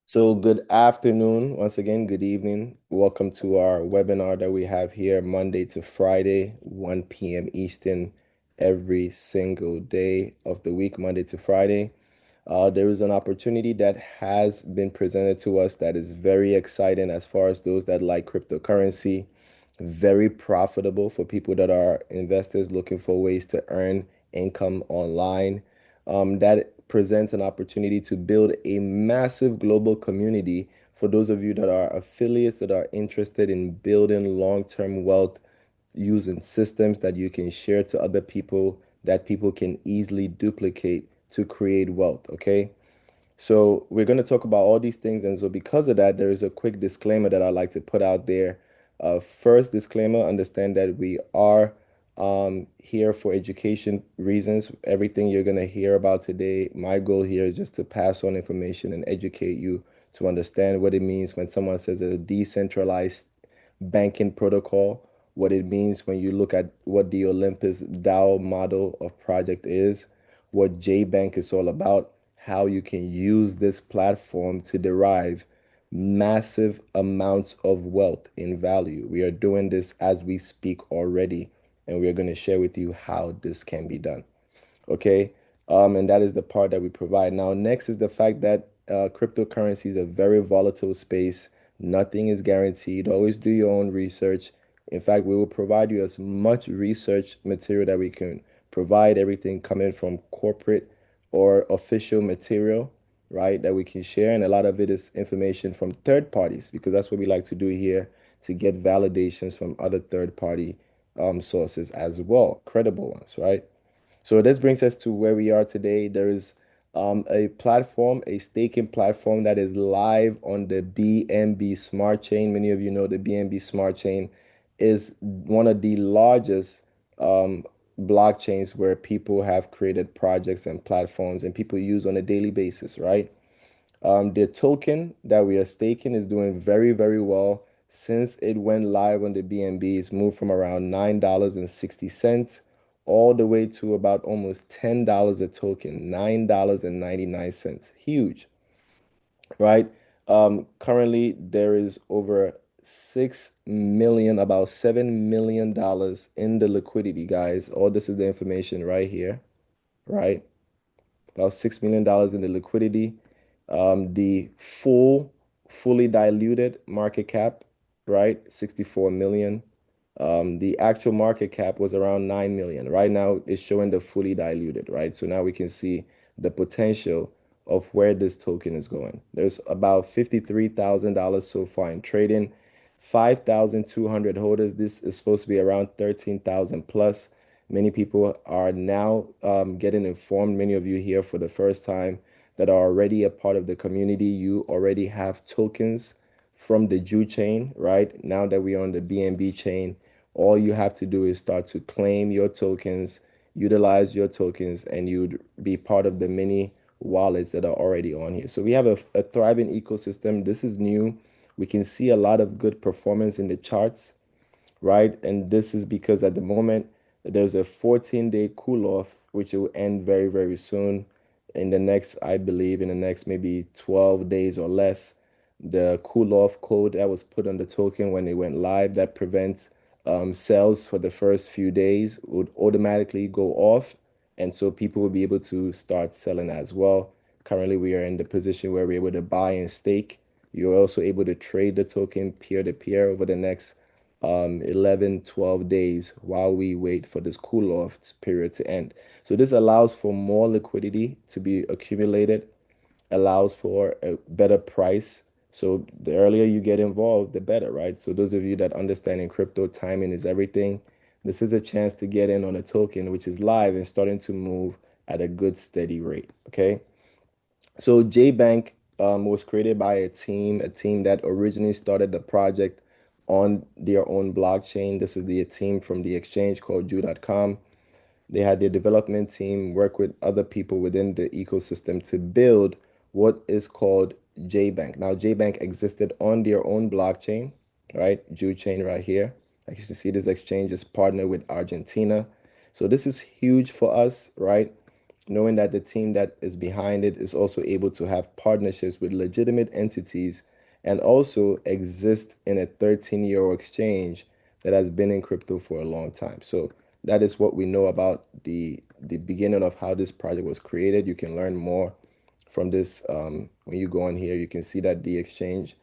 So, good afternoon. Once again, good evening. Welcome to our webinar that we have here Monday to Friday, 1 p.m. Eastern, every single day of the week, Monday to Friday. There is an opportunity that has been presented to us that is very exciting as far as those that like cryptocurrency, very profitable for people that are investors looking for ways to earn income online. That presents an opportunity to build a massive global community for those of you that are affiliates that are interested in building long-term wealth using systems that you can share to other people that people can easily duplicate to create wealth. Okay. So we're going to talk about all these things. And so because of that, there is a quick disclaimer that I'd like to put out there. First disclaimer, understand that we are here for education reasons. Everything you're going to hear about today, my goal here is just to pass on information and educate you to understand what it means when someone says a decentralized banking protocol, what it means when you look at what the Olympus DAO model of project is, what JBank is all about, how you can use this platform to derive massive amounts of wealth in value. We are doing this as we speak already, and we are going to share with you how this can be done. Okay. And that is the part that we provide. Now, next is the fact that cryptocurrency is a very volatile space. Nothing is guaranteed. Always do your own research. In fact, we will provide you as much research material that we can provide, everything coming from corporate or official material, right, that we can share. And a lot of it is information from third parties, because that's what we like to do here to get validations from other third party sources as well, credible ones, right? So this brings us to where we are today. There is a platform, a staking platform that is live on the BNB Smart Chain. Many of you know the BNB Smart Chain is one of the largest um, blockchains where people have created projects and platforms and people use on a daily basis, right? The token that we are staking is doing very, very well since it went live on the BNB. It's moved from around $9.60 all the way to about almost $10 a token, $9.99. Huge, right? Currently, there is over 6 million, about $7 million in the liquidity, guys. All this is the information right here, right? About $6 million in the liquidity. The fully diluted market cap, right? 64 million. The actual market cap was around 9 million. Right now, it's showing the fully diluted, right? So now we can see the potential of where this token is going. There's about $53,000 so far in trading, 5,200 holders. This is supposed to be around 13,000 plus. Many people are now getting informed, many of you here for the first time that are already a part of the community. You already have tokens from the JU chain, right? Now that we're on the BNB chain, all you have to do is start to claim your tokens, utilize your tokens, and you'd be part of the many wallets that are already on here. So we have a thriving ecosystem. This is new. We can see a lot of good performance in the charts, right? And this is because at the moment there's a 14-day cool off, which will end very, very soon. In the next, I believe, in the next maybe 12 days or less, the cool off code that was put on the token when it went live that prevents sales for the first few days would automatically go off. And so people will be able to start selling as well. Currently, we are in the position where we're able to buy and stake. You're also able to trade the token peer to peer over the next 11, 12 days while we wait for this cool off period to end. So this allows for more liquidity to be accumulated, allows for a better price. So the earlier you get involved, the better, right? So those of you that understand in crypto, timing is everything. This is a chance to get in on a token which is live and starting to move at a good steady rate. Okay. So JBank was created by a team that originally started the project on their own blockchain. This is the team from the exchange called Ju.com. They had their development team work with other people within the ecosystem to build what is called JBank. Now, JBank existed on their own blockchain, right? Ju chain right here. Like you can see, this exchange is partnered with Argentina. So this is huge for us, right? knowing that the team that is behind it is also able to have partnerships with legitimate entities and also exist in a 13-year exchange that has been in crypto for a long time. So that is what we know about the beginning of how this project was created. You can learn more from this when you go on here. You can see that the exchange,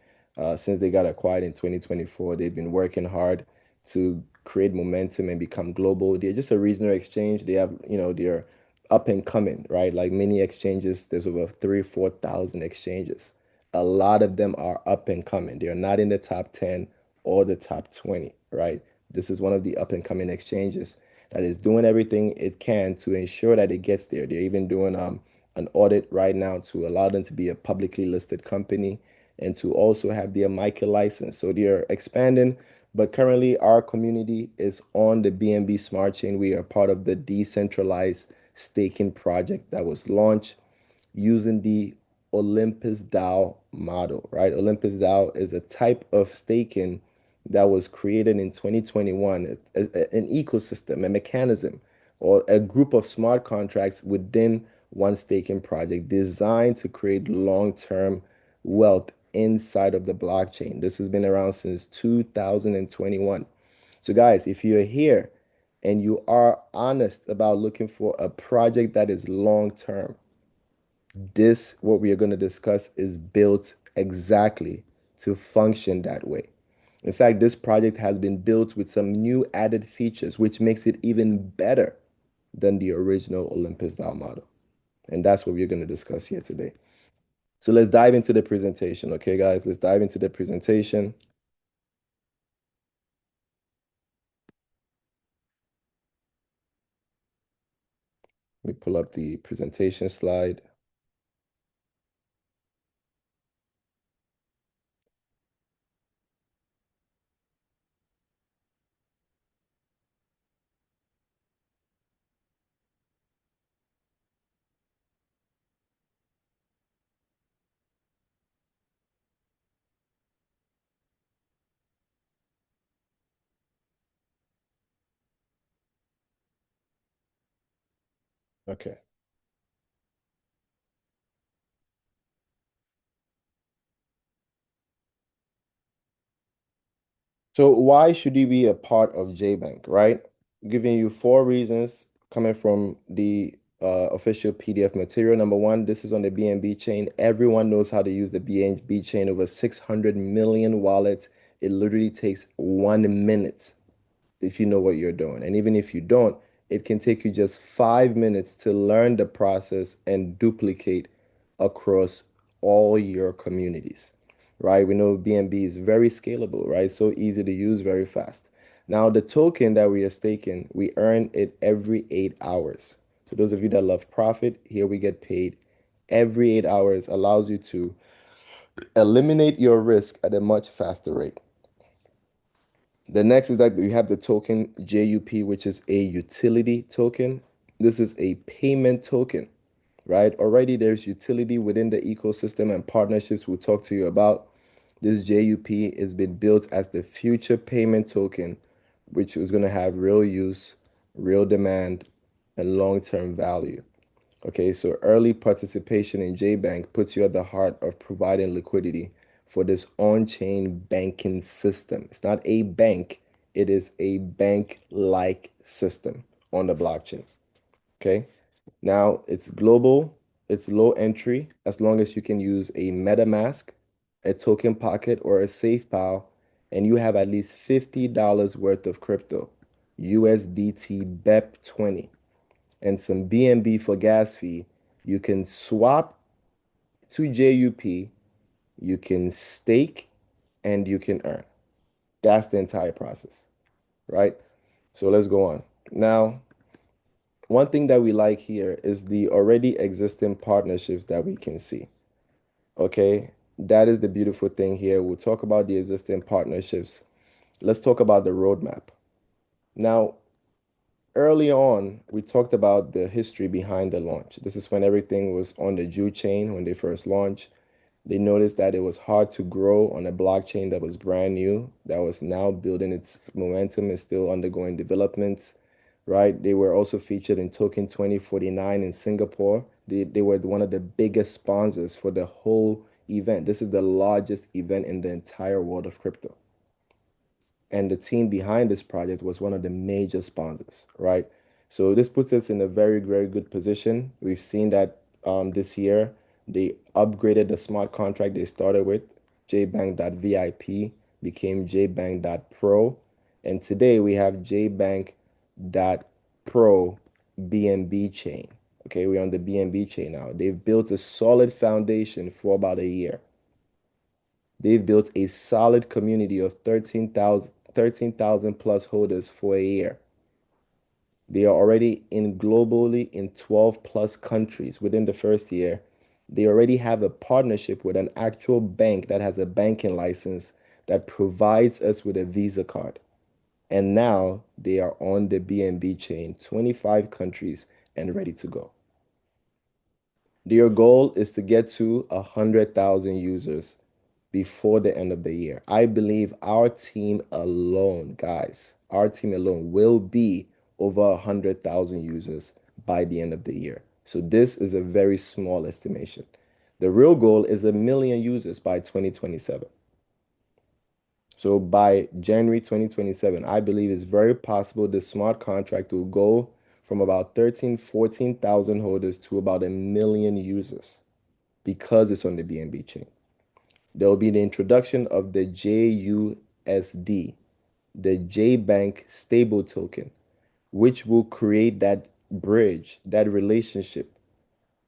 since they got acquired in 2024, they've been working hard to create momentum and become global. They're just a regional exchange. They have, they're up and coming, right? Like many exchanges, there's over 4,000 exchanges. A lot of them are up and coming. They're not in the top 10 or the top 20, right? This is one of the up and coming exchanges that is doing everything it can to ensure that it gets there. They're even doing an audit right now to allow them to be a publicly listed company and to also have their MiCA license. So they're expanding, but currently our community is on the BNB Smart Chain. We are part of the decentralized staking project that was launched using the Olympus DAO model, right? Olympus DAO is a type of staking that was created in 2021, an ecosystem, a mechanism, or a group of smart contracts within one staking project designed to create long-term wealth inside of the blockchain. This has been around since 2021. So, guys, if you're here and you are honest about looking for a project that is long-term, this, what we are going to discuss, is built exactly to function that way. In fact, this project has been built with some new added features, which makes it even better than the original Olympus DAO model. And that's what we're going to discuss here today. So let's dive into the presentation. Okay, guys, let's dive into the presentation. Let me pull up the presentation slide. Okay. So why should you be a part of JBank, right? Giving you four reasons coming from the official PDF material. Number one, this is on the BNB chain. Everyone knows how to use the BNB chain. Over 600 million wallets. It literally takes 1 minute if you know what you're doing. And even if you don't, it can take you just 5 minutes to learn the process and duplicate across all your communities, right? We know BNB is very scalable, right? So easy to use, very fast. Now, the token that we are staking, we earn it every 8 hours. So those of you that love profit, here we get paid every 8 hours, allows you to eliminate your risk at a much faster rate. The next is that we have the token JUP, which is a utility token. This is a payment token, right? Already there's utility within the ecosystem and partnerships we'll talk to you about. This JUP has been built as the future payment token, which is going to have real use, real demand, and long-term value. Okay, so early participation in JBank puts you at the heart of providing liquidity for this on-chain banking system. It's not a bank, it is a bank-like system on the blockchain. Okay, now it's global, it's low entry as long as you can use a MetaMask, a token pocket, or a SafePal, and you have at least $50 worth of crypto, USDT BEP20 and some BNB for gas fee, you can swap to JUP, you can stake, and you can earn. That's the entire process, right? So let's go on. Now, one thing that we like here is the already existing partnerships that we can see. Okay, that is the beautiful thing here. We'll talk about the existing partnerships. Let's talk about the roadmap. Now, early on, we talked about the history behind the launch. This is when everything was on the JU chain when they first launched. They noticed that it was hard to grow on a blockchain that was brand new, that was now building its momentum, is still undergoing developments. right? They were also featured in Token 2049 in Singapore. They were one of the biggest sponsors for the whole event. This is the largest event in the entire world of crypto. And the team behind this project was one of the major sponsors, right? So this puts us in a very, very good position. We've seen that this year they upgraded the smart contract they started with. JBank.VIP became JBank.Pro, and today we have JBank.Pro BNB chain. Okay, we're on the BNB chain now. They've built a solid foundation for about a year. They've built a solid community of 13,000 plus holders for a year. They are already in globally in 12 plus countries within the first year. They already have a partnership with an actual bank that has a banking license that provides us with a Visa card. And now they are on the BNB chain, 25 countries and ready to go. Their goal is to get to 100,000 users before the end of the year. I believe our team alone, guys, our team alone will be over 100,000 users by the end of the year. So this is a very small estimation. The real goal is 1 million users by 2027. So by January 2027, I believe it's very possible the smart contract will go from about 13, 14,000 holders to about 1 million users because it's on the BNB chain. There will be the introduction of the JUSD, the JBank stable token, which will create that bridge, that relationship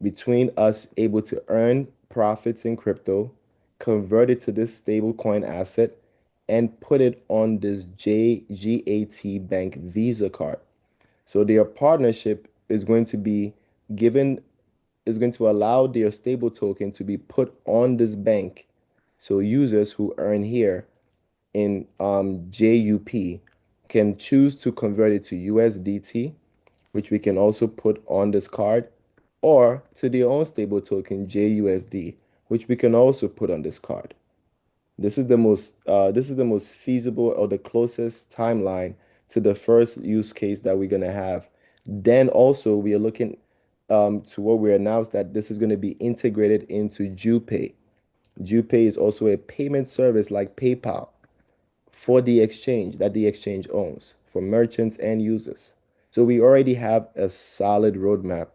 between us able to earn profits in crypto, convert it to this stable coin asset, and put it on this JGAT Bank Visa card. So their partnership is going to be given, is going to allow their stable token to be put on this bank. So users who earn here in JUP can choose to convert it to USDT, which we can also put on this card, or to their own stable token JUSD, which we can also put on this card. This is the most feasible or the closest timeline to the first use case that we're gonna have. Then also we are looking to what we announced that this is going to be integrated into JUPay. JUPay is also a payment service like PayPal for the exchange that the exchange owns for merchants and users. So we already have a solid roadmap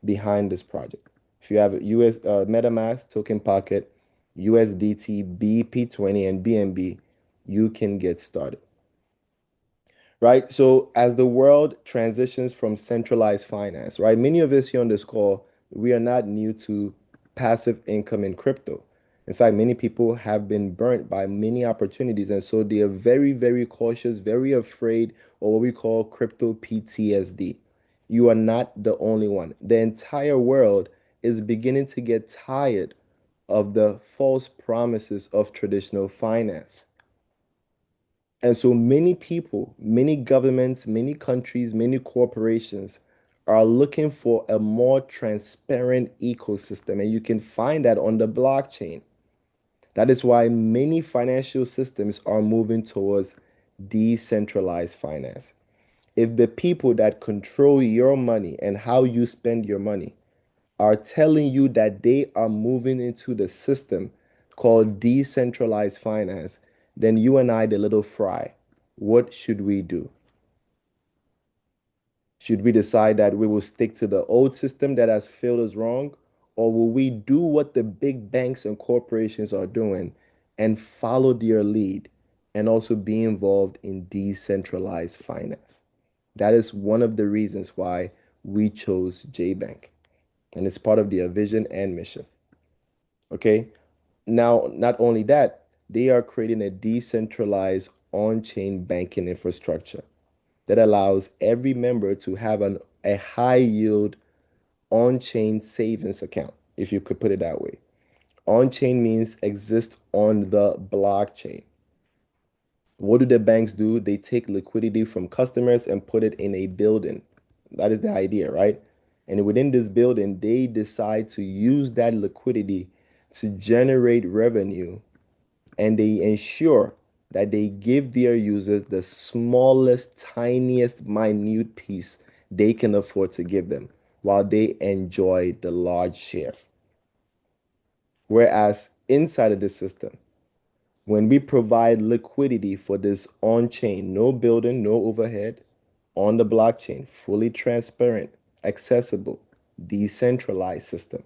behind this project. If you have a MetaMask, Token Pocket, USDT, BP20, and BNB, you can get started. Right? So as the world transitions from centralized finance, right? Many of us here on this call, we are not new to passive income in crypto. In fact, many people have been burnt by many opportunities, and so they are very, very cautious, very afraid, or what we call crypto PTSD. You are not the only one. The entire world is beginning to get tired of the false promises of traditional finance. And so many people, many governments, many countries, many corporations are looking for a more transparent ecosystem. And you can find that on the blockchain. That is why many financial systems are moving towards decentralized finance. If the people that control your money and how you spend your money are telling you that they are moving into the system called decentralized finance, then you and I, the little fry, what should we do? Should we decide that we will stick to the old system that has failed us wrong? Or will we do what the big banks and corporations are doing and follow their lead and also be involved in decentralized finance? That is one of the reasons why we chose JBank. And it's part of their vision and mission. Okay. Now, not only that, they are creating a decentralized on-chain banking infrastructure that allows every member to have a high yield on-chain savings account, if you could put it that way. On-chain means exist on the blockchain. What do the banks do? They take liquidity from customers and put it in a building. That is the idea, right? And within this building, they decide to use that liquidity to generate revenue, and they ensure that they give their users the smallest, tiniest, minute piece they can afford to give them while they enjoy the large share. Whereas inside of the system, when we provide liquidity for this on chain, no building, no overhead, on the blockchain, fully transparent, accessible, decentralized system,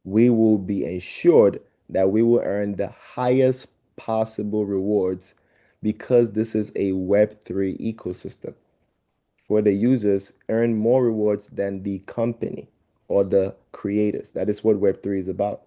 we will be ensured that we will earn the highest possible rewards because this is a Web3 ecosystem where the users earn more rewards than the company or the creators. That is what Web3 is about.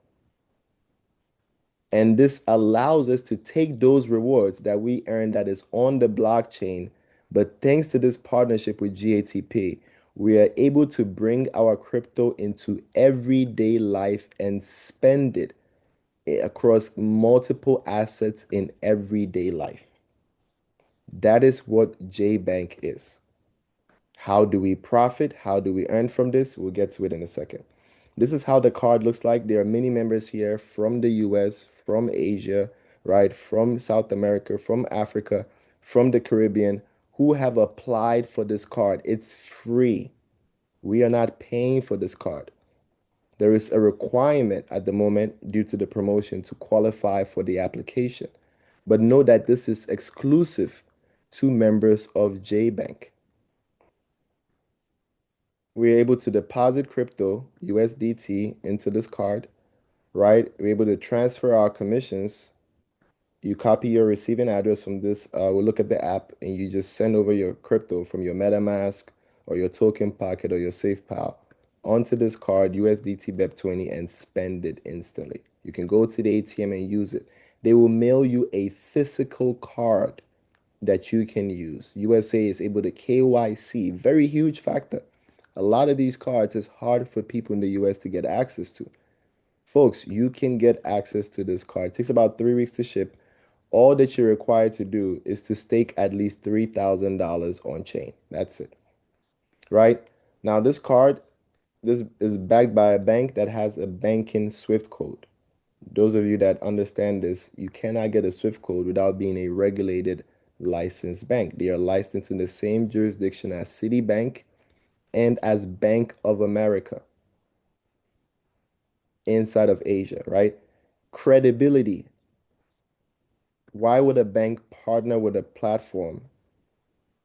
And this allows us to take those rewards that we earn that is on the blockchain. But thanks to this partnership with GATP, we are able to bring our crypto into everyday life and spend it across multiple assets in everyday life. That is what JBank is. How do we profit? How do we earn from this? We'll get to it in a second. This is how the card looks like. There are many members here from the US, from Asia, right? From South America, from Africa, from the Caribbean who have applied for this card. It's free. We are not paying for this card. There is a requirement at the moment due to the promotion to qualify for the application. But know that this is exclusive to members of JBank. We're able to deposit crypto, USDT, into this card, right? We're able to transfer our commissions. You copy your receiving address from this. We'll look at the app and you just send over your crypto from your MetaMask or your token pocket or your SafePal onto this card, USDT BEP20, and spend it instantly. You can go to the ATM and use it. They will mail you a physical card that you can use. USA is able to KYC, very huge factor. A lot of these cards is hard for people in the US to get access to. Folks, you can get access to this card. It takes about 3 weeks to ship. All that you're required to do is to stake at least $3,000 on chain. That's it. Right? Now, this card, this is backed by a bank that has a banking SWIFT code. Those of you that understand this, you cannot get a SWIFT code without being a regulated licensed bank. They are licensed in the same jurisdiction as Citibank and as Bank of America inside of Asia, right? Credibility. Why would a bank partner with a platform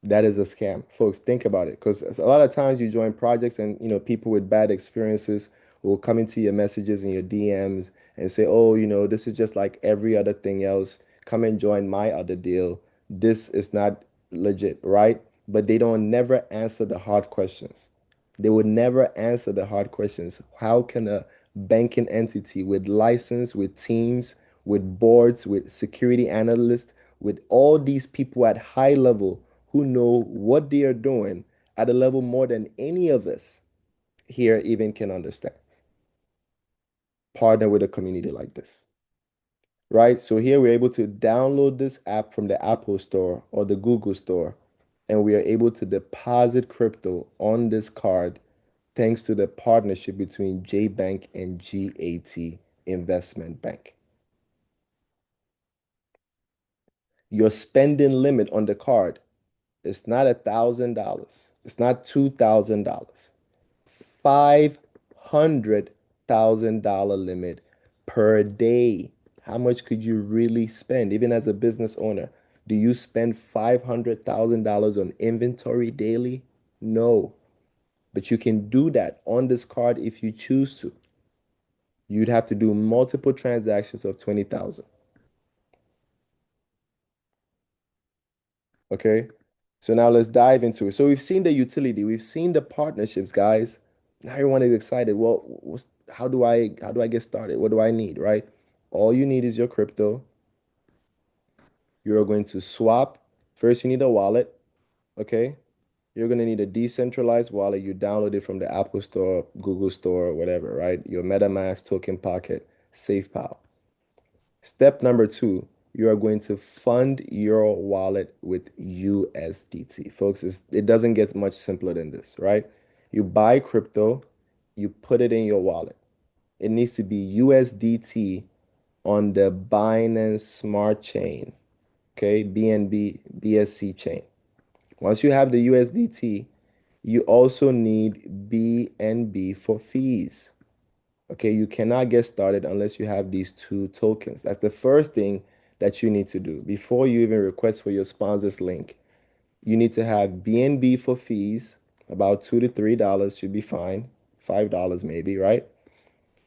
that is a scam? Folks, think about it. Because a lot of times you join projects and people with bad experiences will come into your messages and your DMs and say, oh, this is just like every other thing else. Come and join my other deal. This is not legit, right? But they don't never answer the hard questions. They would never answer the hard questions. How can a banking entity with license, with teams, with boards, with security analysts, with all these people at high level who know what they are doing at a level more than any of us here even can understand, partner with a community like this? Right? So here we're able to download this app from the Apple Store or the Google Store, and we are able to deposit crypto on this card thanks to the partnership between JBank and GAT Investment Bank. Your spending limit on the card is not $1,000. It's not $2,000. $500,000 limit per day. How much could you really spend, even as a business owner? Do you spend $500,000 on inventory daily? No, but you can do that on this card if you choose to. You'd have to do multiple transactions of 20,000. Okay. So now let's dive into it. So we've seen the utility, we've seen the partnerships, guys. Now everyone is excited. Well, how do I get started? What do I need, right? All you need is your crypto. You're going to swap. First, you need a wallet, okay? You're going to need a decentralized wallet. You download it from the Apple Store, Google Store, whatever, right? Your MetaMask, Token Pocket, SafePal. Step number two, you are going to fund your wallet with USDT. Folks, it doesn't get much simpler than this, right? You buy crypto, you put it in your wallet. It needs to be USDT on the Binance Smart Chain. okay? BNB BSC chain. Once you have the USDT, you also need BNB for fees. Okay, you cannot get started unless you have these two tokens. That's the first thing that you need to do before you even request for your sponsors link. You need to have BNB for fees, about $2 to $3 should be fine, $5 maybe, right?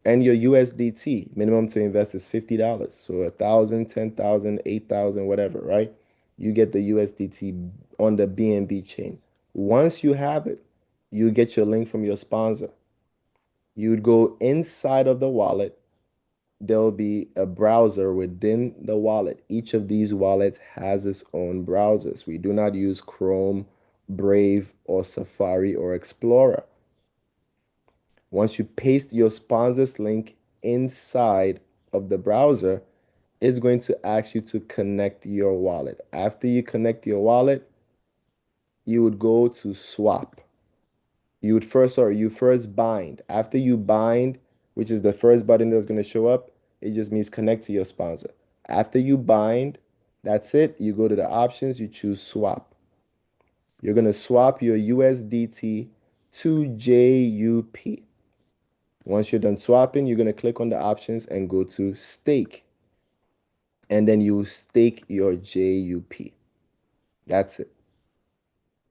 And your USDT minimum to invest is $50. So 1,000, 10,000, 8,000, whatever, right? You get the USDT on the BNB chain. Once you have it, you get your link from your sponsor. You'd go inside of the wallet. There'll be a browser within the wallet. Each of these wallets has its own browsers. We do not use Chrome, Brave, or Safari or Explorer. Once you paste your sponsor's link inside of the browser, it's going to ask you to connect your wallet. After you connect your wallet, you would go to swap. You first bind. After you bind, which is the first button that's going to show up, it just means connect to your sponsor. After you bind, that's it. You go to the options, you choose swap. You're going to swap your USDT to JUP. Once you're done swapping, you're going to click on the options and go to stake. And then you stake your JUP. That's it.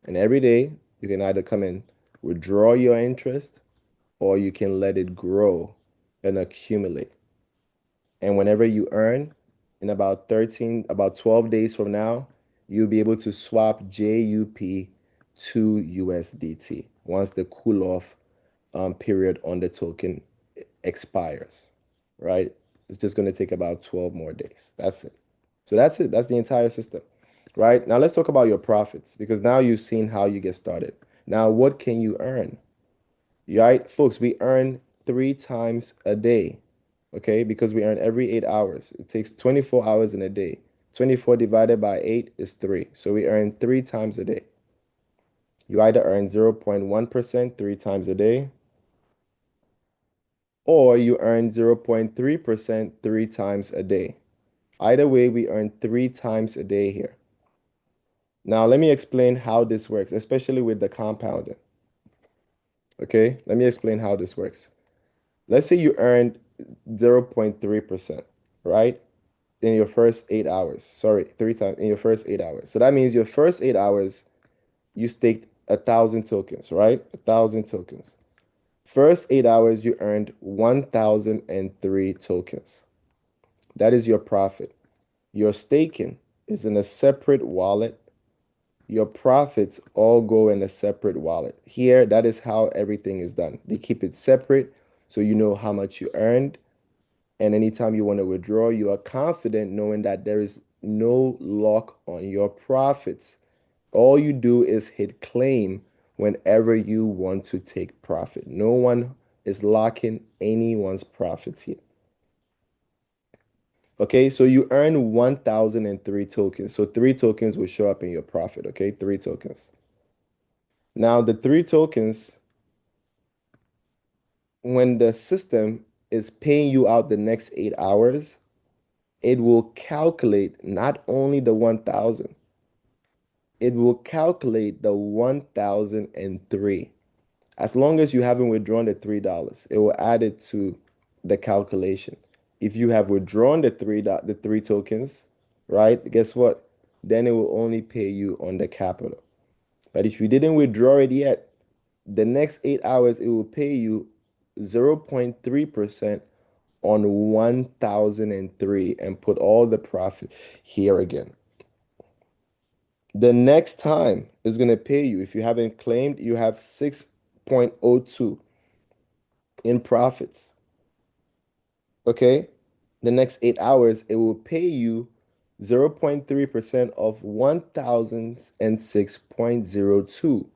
And every day, you can either come and withdraw your interest or you can let it grow and accumulate. And whenever you earn, in about 12 days from now, you'll be able to swap JUP to USDT once the cool off period on the token expires, right? It's just going to take about 12 more days. That's it. So that's it. That's the entire system, right? Now let's talk about your profits because now you've seen how you get started. Now, what can you earn? Right, folks, we earn 3 times a day, okay? Because we earn every 8 hours. It takes 24 hours in a day. 24 divided by 8 is 3. So we earn 3 times a day. You either earn 0.1% 3 times a day, or you earn 0.3% 3 times a day. Either way, we earn 3 times a day here. Now, let me explain how this works, especially with the compounding. Okay, let me explain how this works. Let's say you earned 0.3%, right? In your first 8 hours. Sorry, 3 times in your first 8 hours. So that means your first 8 hours, you staked 1,000 tokens, right? 1,000 tokens. First 8 hours, you earned 1,003 tokens. That is your profit. Your staking is in a separate wallet. Your profits all go in a separate wallet. Here, that is how everything is done. They keep it separate so you know how much you earned. And anytime you want to withdraw, you are confident knowing that there is no lock on your profits. All you do is hit claim whenever you want to take profit. No one is locking anyone's profits here. Okay, so you earn 1,003 tokens. So 3 tokens will show up in your profit. Okay, 3 tokens. Now, the 3 tokens, when the system is paying you out the next 8 hours, it will calculate not only the 1,000, it will calculate the 1,003. As long as you haven't withdrawn the $3, it will add it to the calculation. If you have withdrawn the 3 tokens, right? Guess what? Then it will only pay you on the capital. But if you didn't withdraw it yet, the next 8 hours it will pay you 0.3% on 1,003 and put all the profit here again. The next time is going to pay you. If you haven't claimed, you have 6.02 in profits. Okay? The next 8 hours, it will pay you 0.3% of 1,006.02.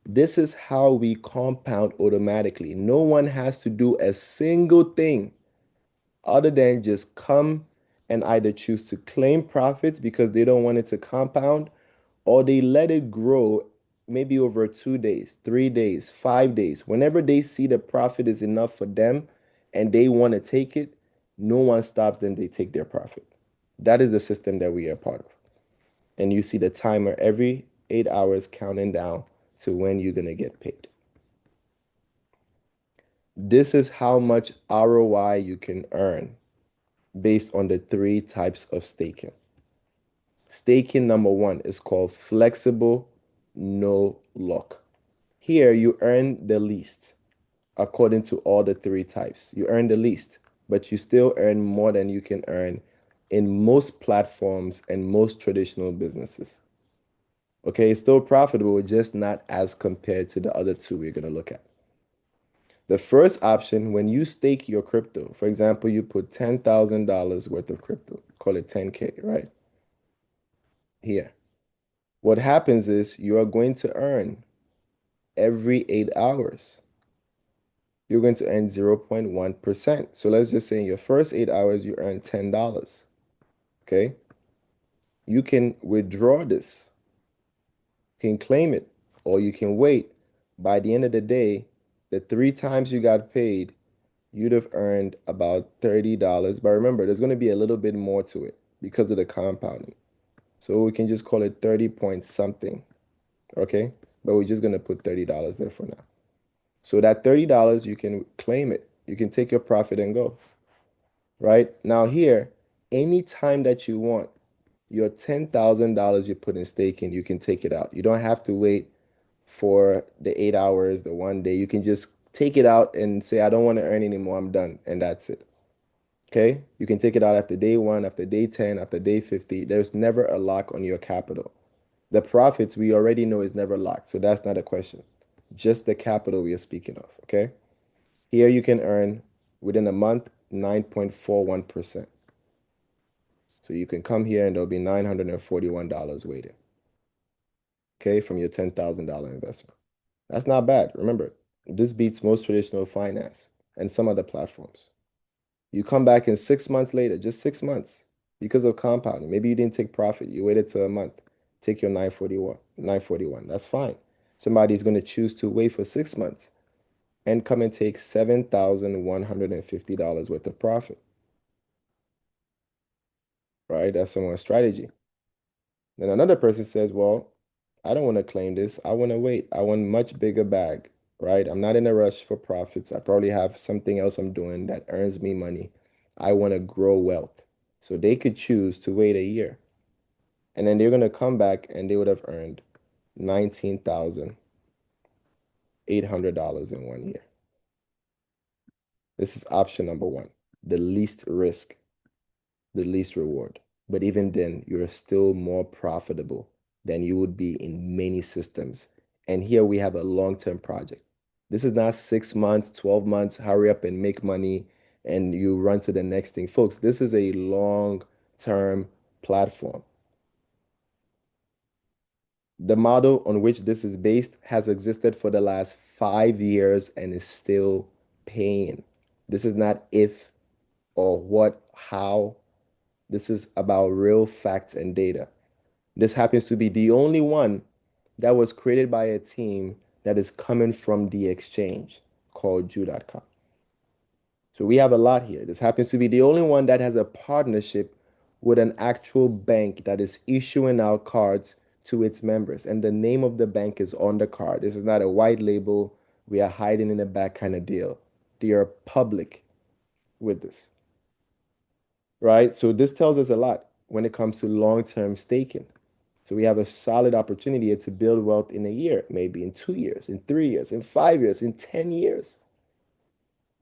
This is how we compound automatically. No one has to do a single thing other than just come and either choose to claim profits because they don't want it to compound, or they let it grow maybe over 2 days, 3 days, 5 days. Whenever they see the profit is enough for them and they want to take it, no one stops them. They take their profit. That is the system that we are part of. and you see the timer every 8 hours counting down to when you're going to get paid. This is how much ROI you can earn based on the three types of staking. Staking number one is called flexible no lock. Here you earn the least according to all the three types. You earn the least, but you still earn more than you can earn in most platforms and most traditional businesses. Okay, it's still profitable, just not as compared to the other two we're going to look at. The first option, when you stake your crypto, for example, you put $10,000 worth of crypto, call it 10K, right? Here. What happens is you are going to earn every 8 hours. You're going to earn 0.1%. So let's just say in your first 8 hours, you earn $10. Okay. You can withdraw this, you can claim it, or you can wait. By the end of the day, the three times you got paid, you'd have earned about $30. But remember, there's going to be a little bit more to it because of the compounding. So we can just call it 30 point something. Okay. But we're just going to put $30 there for now. So that $30, you can claim it. You can take your profit and go. Right? Now here, anytime that you want, your $10,000 you put in staking, you can take it out. You don't have to wait for the 8 hours, the one day. You can just take it out and say, I don't want to earn anymore. I'm done. And that's it. Okay? You can take it out after day one, after day 10, after day 50. There's never a lock on your capital. The profits we already know is never locked. So that's not a question. Just the capital we are speaking of. Okay? Here you can earn within a month 9.41%. So you can come here and there'll be $941 waiting, okay, from your $10,000 investment. That's not bad. Remember, this beats most traditional finance and some other platforms. You come back in 6 months later, just 6 months, because of compounding. Maybe you didn't take profit. You waited till a month. Take your 941. That's fine. Somebody's going to choose to wait for 6 months and come and take $7,150 worth of profit, right? That's someone's strategy. Then another person says, well, I don't want to claim this. I want to wait. I want much bigger bag, right? I'm not in a rush for profits. I probably have something else I'm doing that earns me money. I want to grow wealth. So they could choose to wait a year. And then they're going to come back and they would have earned $19,800 in one year. This is option number one, the least risk, the least reward. But even then, you're still more profitable than you would be in many systems. And here we have a long-term project. This is not 6 months, 12 months, hurry up and make money and you run to the next thing. Folks, this is a long-term platform. The model on which this is based has existed for the last 5 years and is still paying. This is not if or what, how. This is about real facts and data. This happens to be the only one that was created by a team that is coming from the exchange called Ju.com. So we have a lot here. This happens to be the only one that has a partnership with an actual bank that is issuing out cards to its members. And the name of the bank is on the card. This is not a white label. We are hiding in the back kind of deal. They are public with this, right? So this tells us a lot when it comes to long-term staking. So we have a solid opportunity here to build wealth in a year, maybe in 2 years, in 3 years, in 5 years, in 10 years.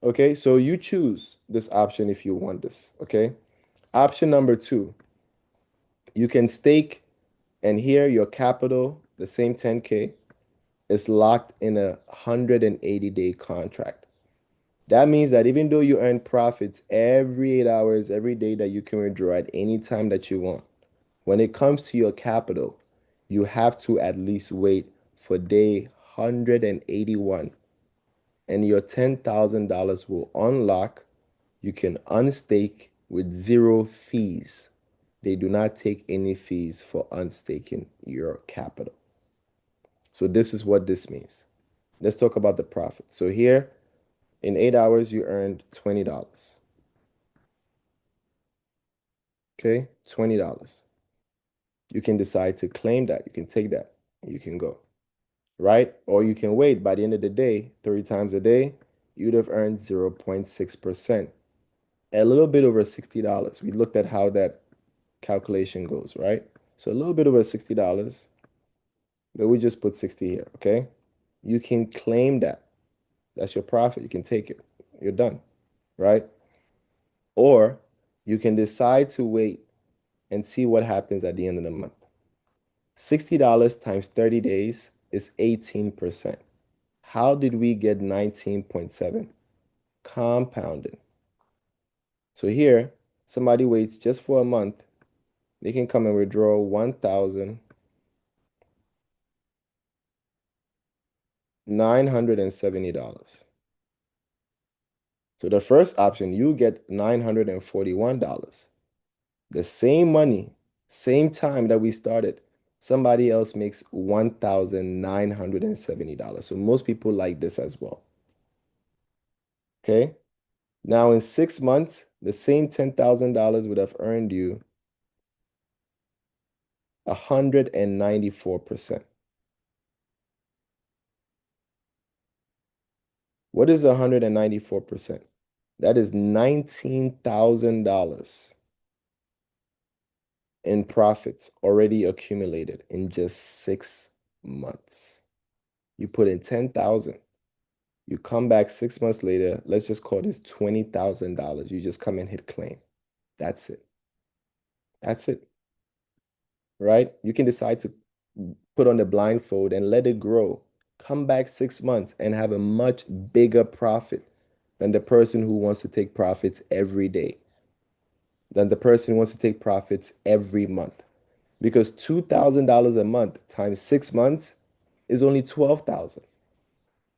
Okay, so you choose this option if you want this. Okay, option number two, you can stake, and here your capital, the same 10K, is locked in a 180-day contract. That means that even though you earn profits every 8 hours, every day that you can withdraw at any time that you want, when it comes to your capital, you have to at least wait for day 181 and your $10,000 will unlock. You can unstake with zero fees. They do not take any fees for unstaking your capital. So this is what this means. Let's talk about the profit. So here in 8 hours, you earned $20. Okay, $20. You can decide to claim that. You can take that. You can go, right? Or you can wait. By the end of the day, 3 times a day, you'd have earned 0.6%, a little bit over $60. We looked at how that calculation goes, right? So a little bit over $60, but we just put 60 here, okay? You can claim that. That's your profit. You can take it. You're done, right? Or you can decide to wait and see what happens at the end of the month. $60 times 30 days is 18%. How did we get 19.7? Compounding. So here, somebody waits just for a month, they can come and withdraw $1,970. So the first option, you get $941. The same money, same time that we started, somebody else makes $1,970. So most people like this as well. Okay. Now in 6 months, the same $10,000 would have earned you 194%. What is 194%? That is $19,000 in profits already accumulated in just 6 months. You put in 10,000. You come back 6 months later, let's just call this $20,000. You just come and hit claim. That's it. That's it, right? You can decide to put on the blindfold and let it grow. Come back 6 months and have a much bigger profit than the person who wants to take profits every day, than the person who wants to take profits every month. Because $2,000 a month times 6 months is only 12,000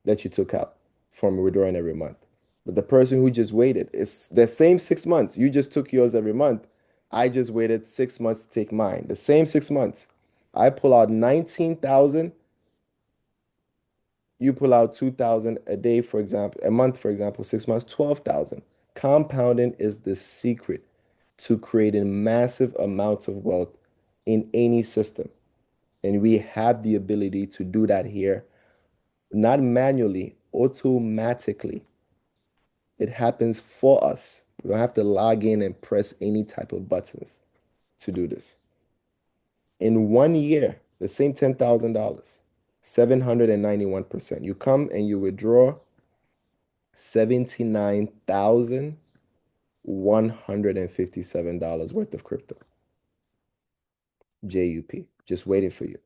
that you took out from withdrawing every month. But the person who just waited, it's the same 6 months. You just took yours every month. I just waited 6 months to take mine. The same 6 months. I pull out 19,000. You pull out 2,000 a day, for example, a month, for example, 6 months, 12,000. Compounding is the secret to creating massive amounts of wealth in any system. And we have the ability to do that here, not manually, automatically. It happens for us. We don't have to log in and press any type of buttons to do this. In 1 year, the same $10,000, 791%. You come and you withdraw $79,157 worth of crypto. JUP, just waiting for you.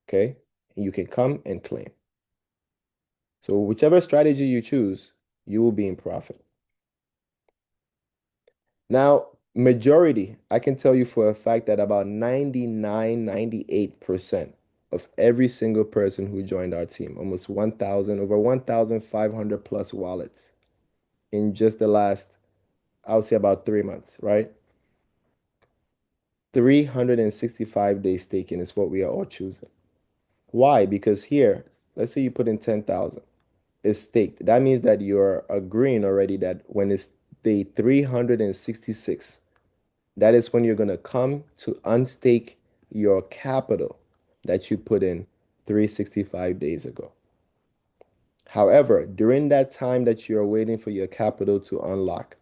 Okay? And you can come and claim. So whichever strategy you choose, you will be in profit. Now, majority, I can tell you for a fact that about 99, 98% of every single person who joined our team, almost 1,000, over 1,500 plus wallets in just the last, I would say about 3 months, right? 365-day staking is what we are all choosing. Why? Because here, let's say you put in 10,000, it's staked. That means that you're agreeing already that when it's day 366, that is when you're going to come to unstake your capital that you put in 365 days ago. However, during that time that you're waiting for your capital to unlock,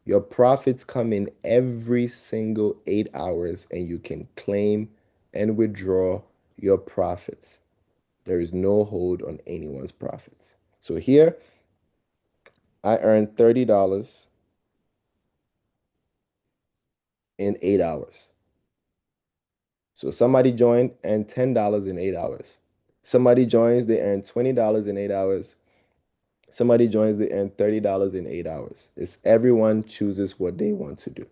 your profits come in every single 8 hours and you can claim and withdraw your profits. There is no hold on anyone's profits. So here, I earned $30 in 8 hours. So somebody joined and $10 in 8 hours. Somebody joins, they earn $20 in 8 hours. Somebody joins, they earn $30 in 8 hours. It's everyone chooses what they want to do.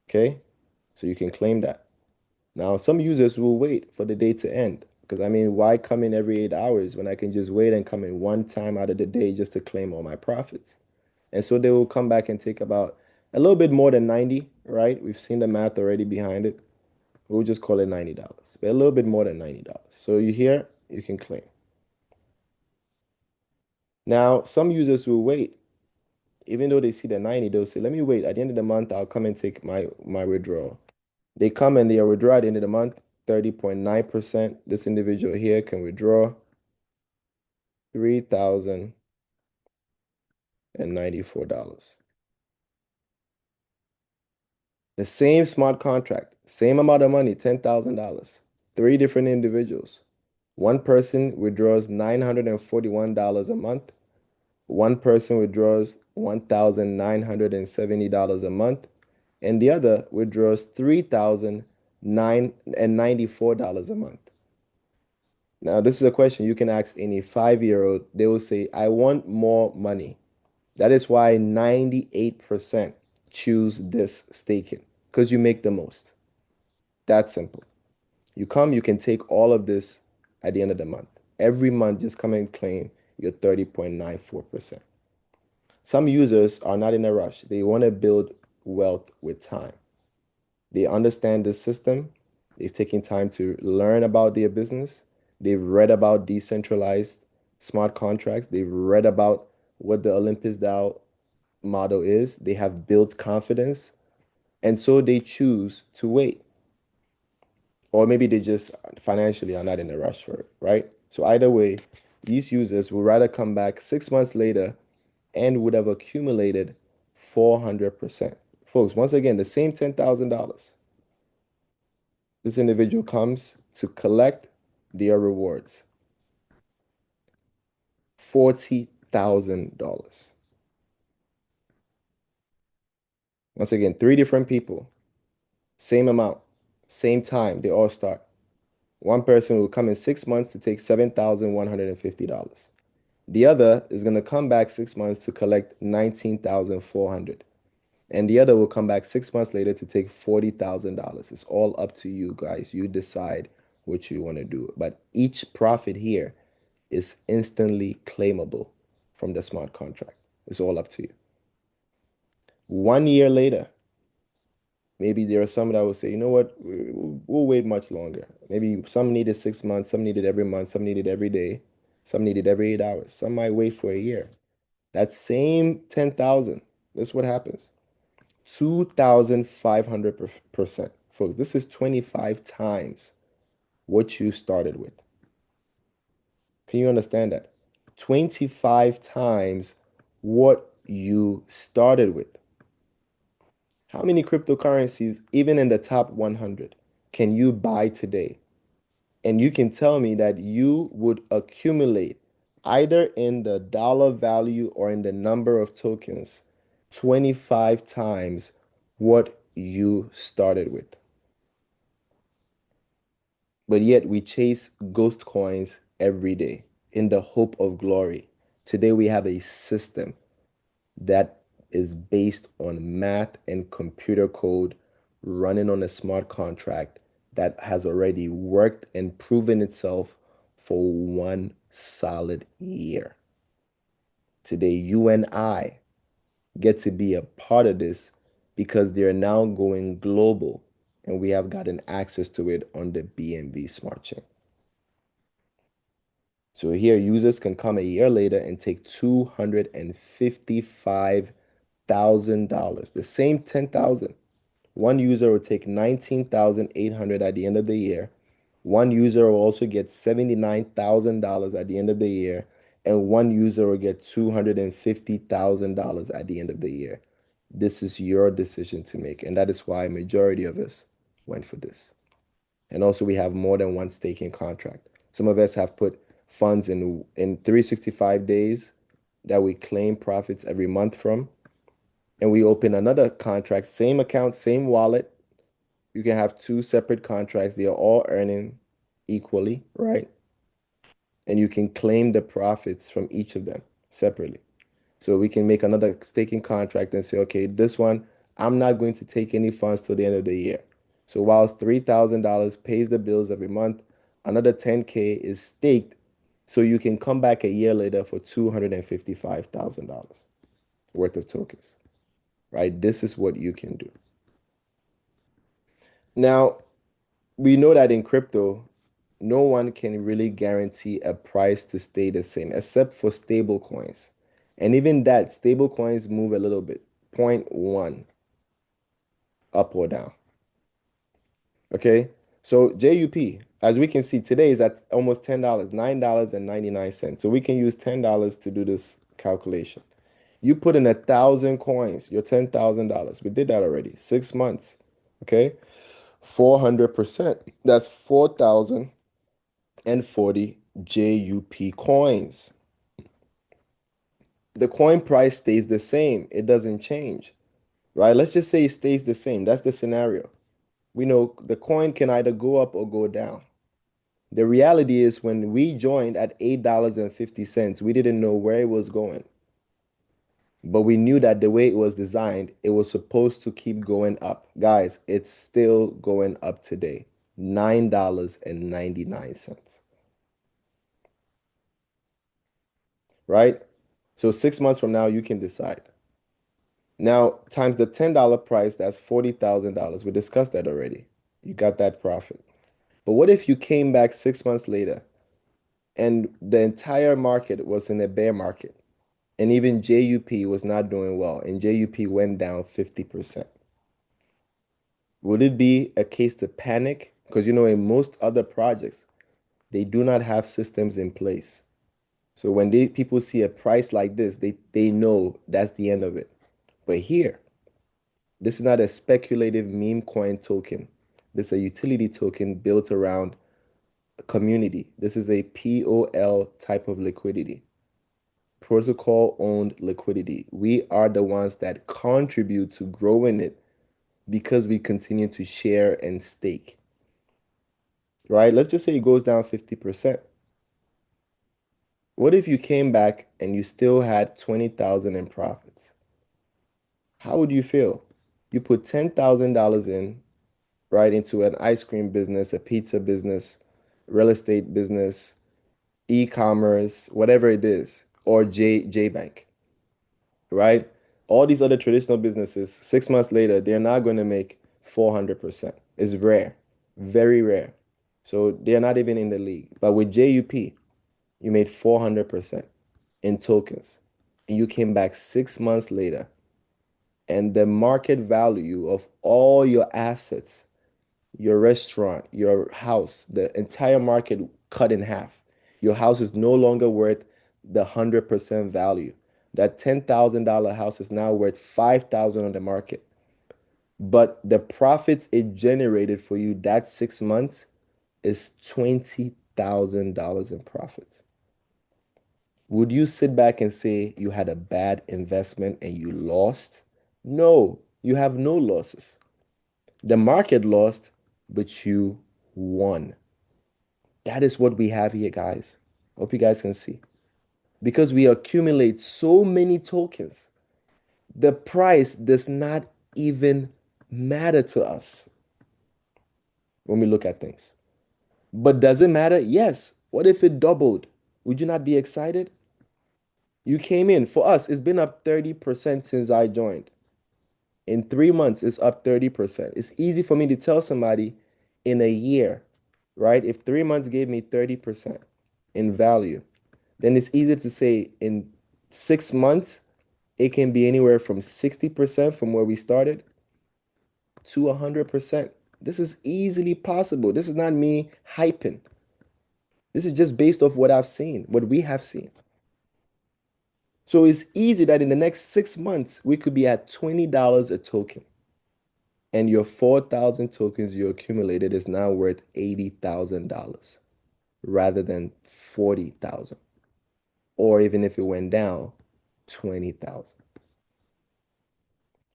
Okay? So you can claim that. Now, some users will wait for the day to end. Because I mean, why come in every 8 hours when I can just wait and come in one time out of the day just to claim all my profits? And so they will come back and take about a little bit more than 90, right? We've seen the math already behind it. We'll just call it $90, but a little bit more than $90. So you here, you can claim. Now, some users will wait. Even though they see the 90, they'll say, let me wait. At the end of the month, I'll come and take my withdrawal. They come and they are withdraw at the end of the month, 30.9%. This individual here can withdraw $3,094. The same smart contract, same amount of money, $10,000. Three different individuals. One person withdraws $941 a month. One person withdraws $1,970 a month, and the other withdraws $3,994 a month. Now, this is a question you can ask any 5-year-old. They will say, I want more money. That is why 98% choose this staking because you make the most. That's simple. You come, you can take all of this at the end of the month. Every month, just come and claim your 30.94%. Some users are not in a rush. They want to build wealth with time. They understand the system. They've taken time to learn about their business. They've read about decentralized smart contracts. They've read about what the Olympus DAO model is. They have built confidence. And so they choose to wait. Or maybe they just financially are not in a rush for it, right? So either way, these users will rather come back 6 months later and would have accumulated 400%. Folks, once again, the same $10,000. This individual comes to collect their rewards, $40,000. Once again, three different people, same amount, same time, they all start. One person will come in 6 months to take $7,150. The other is going to come back 6 months to collect 19,400. And the other will come back 6 months later to take $40,000. It's all up to you guys. You decide what you want to do. But each profit here is instantly claimable from the smart contract. It's all up to you. 1 year later, maybe there are some that will say, you know what, we'll wait much longer. Maybe some needed 6 months, some needed every month, some needed every day, some needed every 8 hours. Some might wait for a year. That same 10,000, this is what happens. 2,500%. Folks, this is 25 times what you started with. Can you understand that? 25 times what you started with. How many cryptocurrencies, even in the top 100, can you buy today? And you can tell me that you would accumulate either in the dollar value or in the number of tokens 25 times what you started with. But yet we chase ghost coins every day in the hope of glory. Today we have a system that is based on math and computer code running on a smart contract that has already worked and proven itself for 1 solid year. Today, you and I get to be a part of this because they're now going global and we have gotten access to it on the BNB Smart Chain. So here, users can come a year later and take $255,000, the same 10,000. One user will take 19,800 at the end of the year. One user will also get $79,000 at the end of the year, and one user will get $250,000 at the end of the year. This is your decision to make, and that is why a majority of us went for this. And also, we have more than one staking contract. Some of us have put funds in 365 days that we claim profits every month from. And we open another contract, same account, same wallet. You can have two separate contracts. They are all earning equally, right? And you can claim the profits from each of them separately. So we can make another staking contract and say, okay, this one, I'm not going to take any funds till the end of the year. So whilst $3,000 pays the bills every month, another 10K is staked so you can come back a year later for $255,000 worth of tokens, right? This is what you can do. Now, we know that in crypto, no one can really guarantee a price to stay the same except for stable coins. And even that, stable coins move a little bit, point 0.1 up or down. Okay. So JUP, as we can see today, is at almost $10, $9.99. So we can use $10 to do this calculation. You put in 1,000 coins, your $10,000. We did that already. 6 months. Okay. 400%. That's 4,040 JUP coins. The coin price stays the same. It doesn't change, right? Let's just say it stays the same. That's the scenario. We know the coin can either go up or go down. The reality is when we joined at $8.50, we didn't know where it was going, but we knew that the way it was designed, it was supposed to keep going up. Guys, it's still going up today. $9.99, right? So 6 months from now, you can decide. Now, times the $10 price, that's $40,000. We discussed that already. You got that profit. But what if you came back 6 months later and the entire market was in a bear market? And even JUP was not doing well, and JUP went down 50%. Would it be a case to panic? Because in most other projects, they do not have systems in place. So when people see a price like this, they know that's the end of it. But here, this is not a speculative meme coin token. This is a utility token built around a community. This is a POL type of liquidity, protocol owned liquidity. We are the ones that contribute to growing it because we continue to share and stake, right? Let's just say it goes down 50%. What if you came back and you still had 20,000 in profits? How would you feel? You put $10,000 in, right, into an ice cream business, a pizza business, real estate business, e-commerce, whatever it is, or JBank, right? All these other traditional businesses, 6 months later, they're not going to make 400%. It's rare, very rare. So they're not even in the league. But with JUP, you made 400% in tokens. And you came back 6 months later, and the market value of all your assets, your restaurant, your house, the entire market cut in half. Your house is no longer worth the 100% value. That $10,000 house is now worth 5,000 on the market. But the profits it generated for you that 6 months is $20,000 in profits. Would you sit back and say you had a bad investment and you lost? No, you have no losses. The market lost, but you won. That is what we have here, guys. Hope you guys can see. Because we accumulate so many tokens, the price does not even matter to us when we look at things. But does it matter? Yes. What if it doubled? Would you not be excited? You came in. For us, it's been up 30% since I joined. In 3 months, it's up 30%. It's easy for me to tell somebody in a year, right? If 3 months gave me 30% in value, then it's easy to say in 6 months, it can be anywhere from 60% from where we started to 100%. This is easily possible. This is not me hyping. This is just based off what I've seen, what we have seen. So it's easy that in the next 6 months, we could be at $20 a token. And your 4,000 tokens you accumulated is now worth $80,000 rather than 40,000. Or even if it went down, 20,000.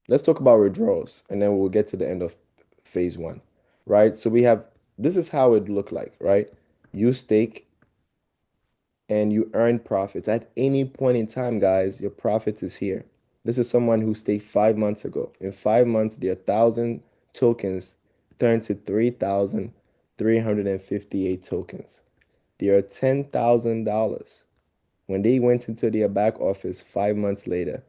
Let's talk about withdrawals and then we'll get to the end of phase one, right? So we have, this is how it looked like, right? You stake and you earn profits at any point in time, guys. Your profits is here. This is someone who staked 5 months ago. In 5 months, their 1,000 tokens turned to 3,358 tokens. They are $10,000. When they went into their back office 5 months later,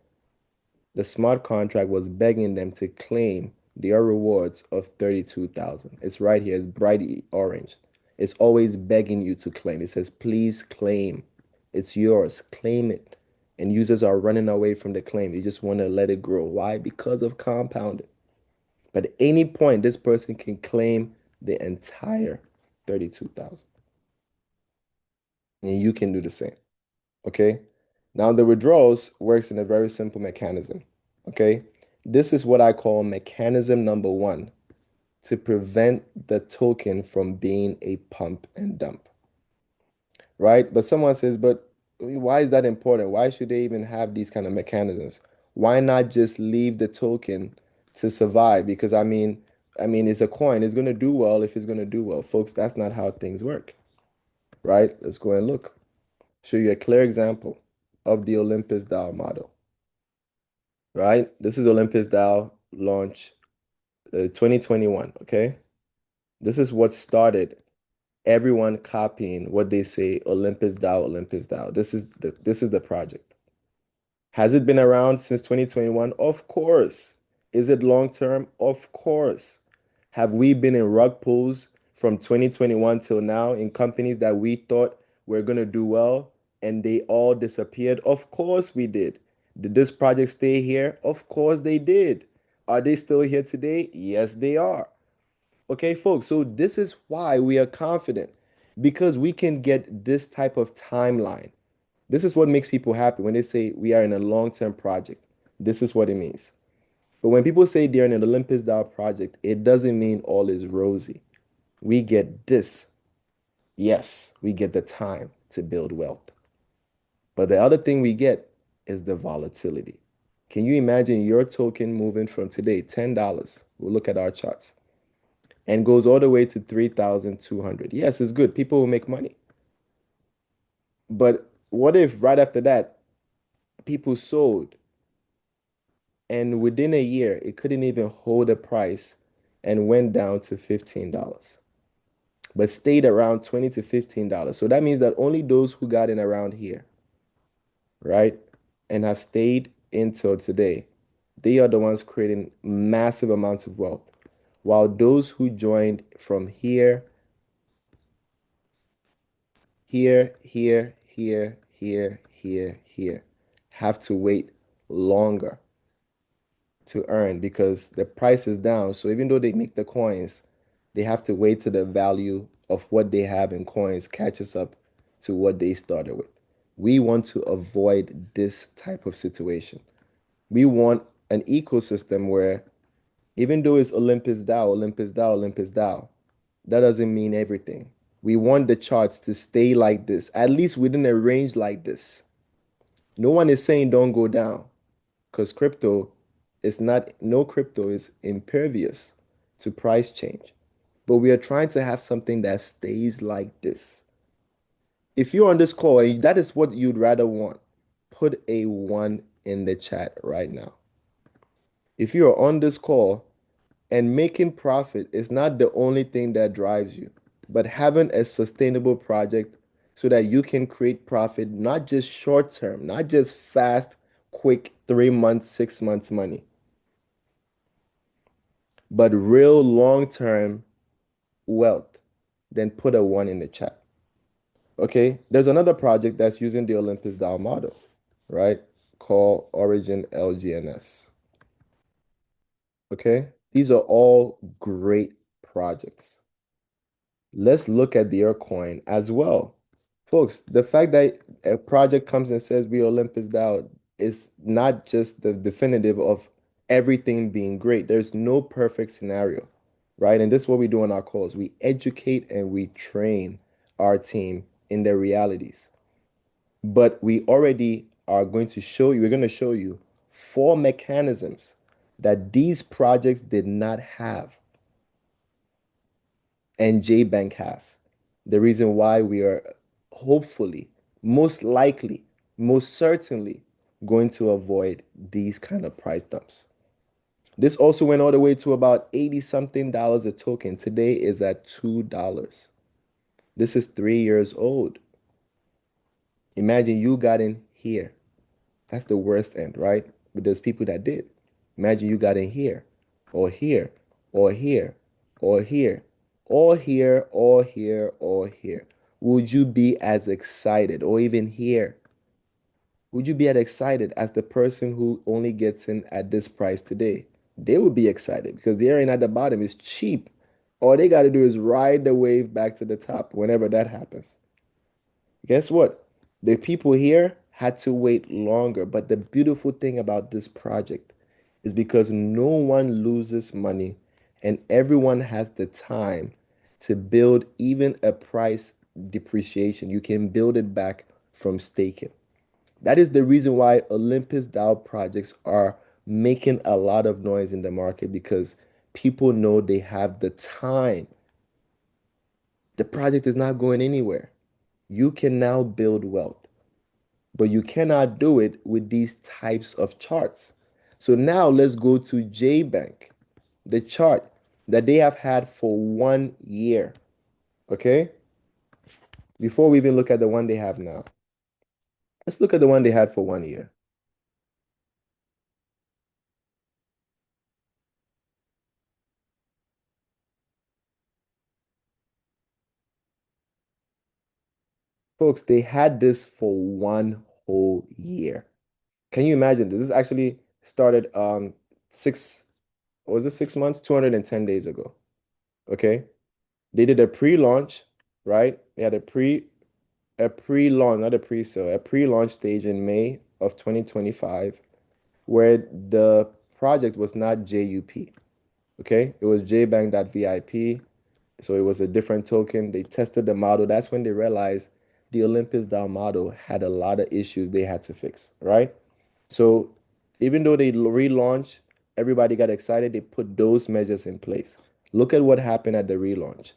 the smart contract was begging them to claim their rewards of 32,000. It's right here, it's bright orange. It's always begging you to claim. It says, please claim. It's yours. Claim it. And users are running away from the claim. They just want to let it grow. Why? Because of compounding. But at any point, this person can claim the entire 32,000. And you can do the same. Okay. Now the withdrawals works in a very simple mechanism. Okay. This is what I call mechanism number one to prevent the token from being a pump and dump. Right? But someone says, but why is that important? Why should they even have these kind of mechanisms? Why not just leave the token to survive? Because I mean, it's a coin. It's going to do well if it's going to do well. Folks, that's not how things work. Right? Let's go and look. Show you a clear example of the Olympus DAO model. Right? This is Olympus DAO launch 2021. Okay. This is what started everyone copying what they say Olympus DAO, Olympus DAO. This is the project. Has it been around since 2021? Of course. Is it long term? Of course. Have we been in rug pulls from 2021 till now in companies that we thought were going to do well and they all disappeared? Of course we did. Did this project stay here? Of course they did. Are they still here today? Yes, they are. Okay, folks, so this is why we are confident because we can get this type of timeline. This is what makes people happy when they say we are in a long-term project. This is what it means. But when people say they're in an Olympus DAO project, it doesn't mean all is rosy. We get this. Yes, we get the time to build wealth. But the other thing we get is the volatility. Can you imagine your token moving from today, $10? We'll look at our charts and goes all the way to 3,200. Yes, it's good. People will make money. But what if right after that, people sold and within a year, it couldn't even hold a price and went down to $15, but stayed around $20 to $15. So that means that only those who got in around here, right, and have stayed until today, they are the ones creating massive amounts of wealth. While those who joined from here, here, have to wait longer to earn because the price is down. So even though they make the coins, they have to wait till the value of what they have in coins catches up to what they started with. We want to avoid this type of situation. We want an ecosystem where even though it's Olympus DAO, Olympus DAO, Olympus DAO, that doesn't mean everything. We want the charts to stay like this, at least within a range like this. No one is saying don't go down because crypto is not, no crypto is impervious to price change. But we are trying to have something that stays like this. If you're on this call and that is what you'd rather want, put a one in the chat right now. If you are on this call and making profit is not the only thing that drives you, but having a sustainable project so that you can create profit, not just short term, not just fast, quick 3 months, 6 months money, but real long term wealth, then put a one in the chat. Okay, there's another project that's using the Olympus DAO model, right? Called Origin LGNS. Okay, these are all great projects. Let's look at their coin as well. Folks, the fact that a project comes and says we Olympus DAO is not just the definitive of everything being great. There's no perfect scenario, right? And this is what we do on our calls. We educate and we train our team in their realities. But we already are going to show you, we're going to show you four mechanisms that these projects did not have and JBank has. The reason why we are hopefully, most likely, most certainly going to avoid these kind of price dumps. This also went all the way to about 80 something dollars a token. Today is at $2. This is 3 years old. Imagine you got in here. That's the worst end, right? But there's people that did. Imagine you got in here, or here, or here, or here, or here, or here, or here. Would you be as excited, or even here? Would you be as excited as the person who only gets in at this price today? They would be excited because the area at the bottom is cheap. All they got to do is ride the wave back to the top whenever that happens. Guess what? The people here had to wait longer. But the beautiful thing about this project is because no one loses money and everyone has the time to build even a price depreciation. You can build it back from staking. That is the reason why Olympus DAO projects are making a lot of noise in the market because people know they have the time. The project is not going anywhere. You can now build wealth, but you cannot do it with these types of charts. So now let's go to JBank, the chart that they have had for 1 year. Okay? Before we even look at the one they have now, let's look at the one they had for 1 year. Folks, they had this for 1 whole year. Can you imagine? This actually started six, was it 6 months? 210 days ago. Okay. They did a pre-launch, right? They had a pre-launch, not a pre-sale, a pre-launch stage in May of 2025, where the project was not JUP. Okay. It was JBank.VIP. So it was a different token. They tested the model. That's when they realized the Olympus DAO model had a lot of issues they had to fix, right? So even though they relaunched, everybody got excited. They put those measures in place. Look at what happened at the relaunch.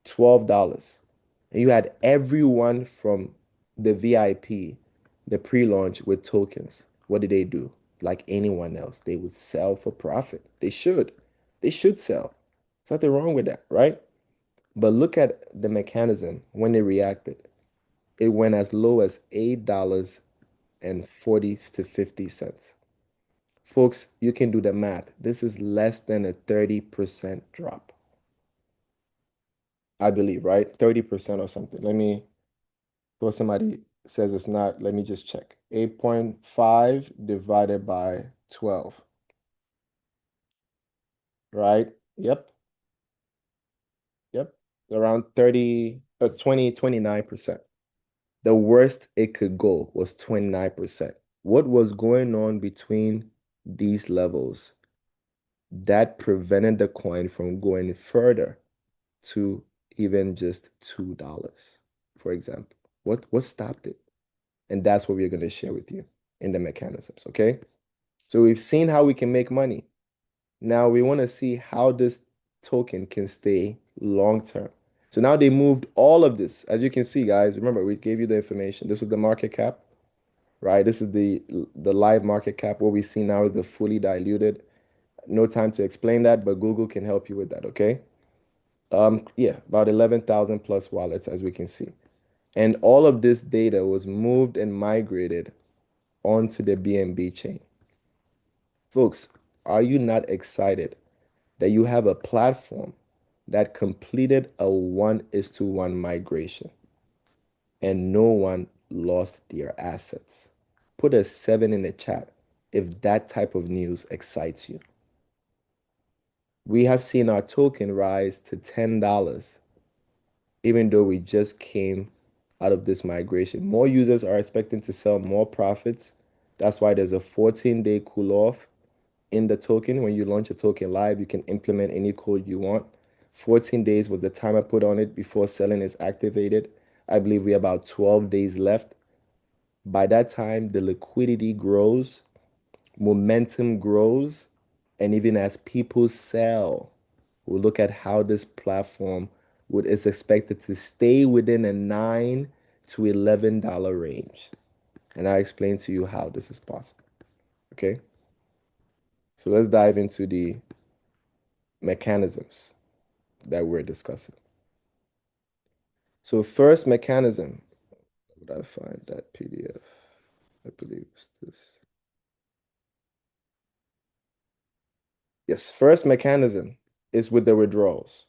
$12. And you had everyone from the VIP, the pre-launch with tokens. What did they do? Like anyone else, they would sell for profit. They should. They should sell. There's nothing wrong with that, right? But look at the mechanism when it reacted. It went as low as $8 and 40 to 50 cents. Folks, you can do the math. This is less than a 30% drop, I believe, right? 30% or something. Let me, before somebody says it's not, let me just check. 8.5 divided by 12, right? Yep, yep. Around 30, 20, 29%. The worst it could go was 29%. What was going on between these levels that prevented the coin from going further to even just $2, for example? What stopped it? And that's what we're going to share with you in the mechanisms, okay? So we've seen how we can make money. Now we want to see how this token can stay long term. So now they moved all of this. As you can see, guys, remember we gave you the information. This was the market cap, right? This is the live market cap. What we see now is the fully diluted. No time to explain that, but Google can help you with that, okay? Yeah, about 11,000 plus wallets, as we can see. And all of this data was moved and migrated onto the BNB chain. Folks, are you not excited that you have a platform that completed a 1:1 migration and no one lost their assets? Put a 7 in the chat if that type of news excites you. We have seen our token rise to $10, even though we just came out of this migration. More users are expecting to sell more profits. That's why there's a 14-day cool off in the token. When you launch a token live, you can implement any code you want. 14 days was the time I put on it before selling is activated. I believe we have about 12 days left. By that time, the liquidity grows, momentum grows, and even as people sell, we'll look at how this platform would is expected to stay within a $9 to $11 range. And I'll explain to you how this is possible. Okay, so let's dive into the mechanisms that we're discussing. So first mechanism, would I find that PDF? I believe it's this. Yes, first mechanism is with the withdrawals.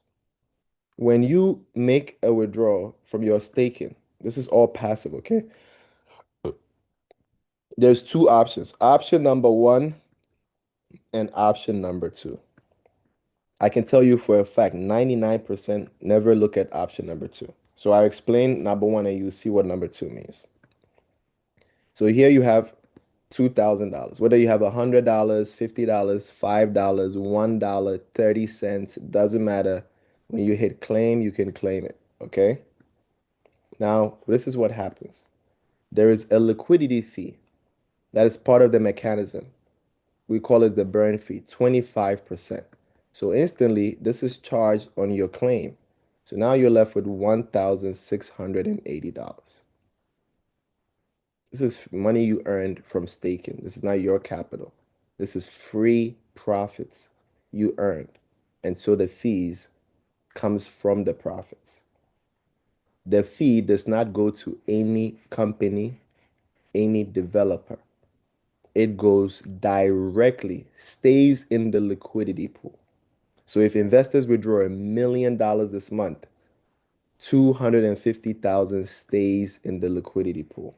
When you make a withdrawal from your staking, this is all passive, okay? There's two options. Option number one and option number two. I can tell you for a fact, 99% never look at option number two. So I explain number one and you see what number two means. So here you have $2,000. Whether you have $100, $50, $5, $1, 30 cents, doesn't matter. When you hit claim, you can claim it. Okay? Now, this is what happens. There is a liquidity fee that is part of the mechanism. We call it the burn fee, 25%. So instantly, this is charged on your claim. So now you're left with $1,680. This is money you earned from staking. This is not your capital. This is free profits you earned. And so the fees comes from the profits. The fee does not go to any company, any developer. It goes directly, stays in the liquidity pool. So if investors withdraw $1 million this month, 250,000 stays in the liquidity pool.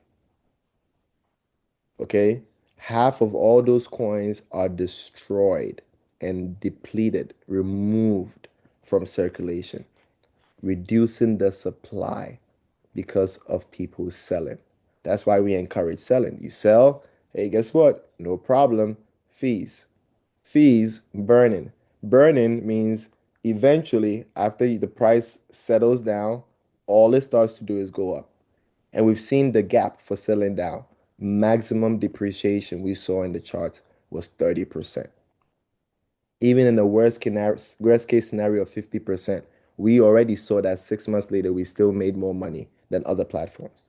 Okay? Half of all those coins are destroyed and depleted, removed from circulation, reducing the supply because of people selling. That's why we encourage selling. You sell, hey, guess what? No problem. Fees. Fees, burning. Burning means eventually, after the price settles down, all it starts to do is go up. And we've seen the gap for selling down. Maximum depreciation we saw in the charts was 30%. Even in the worst case scenario of 50%, we already saw that 6 months later, we still made more money than other platforms.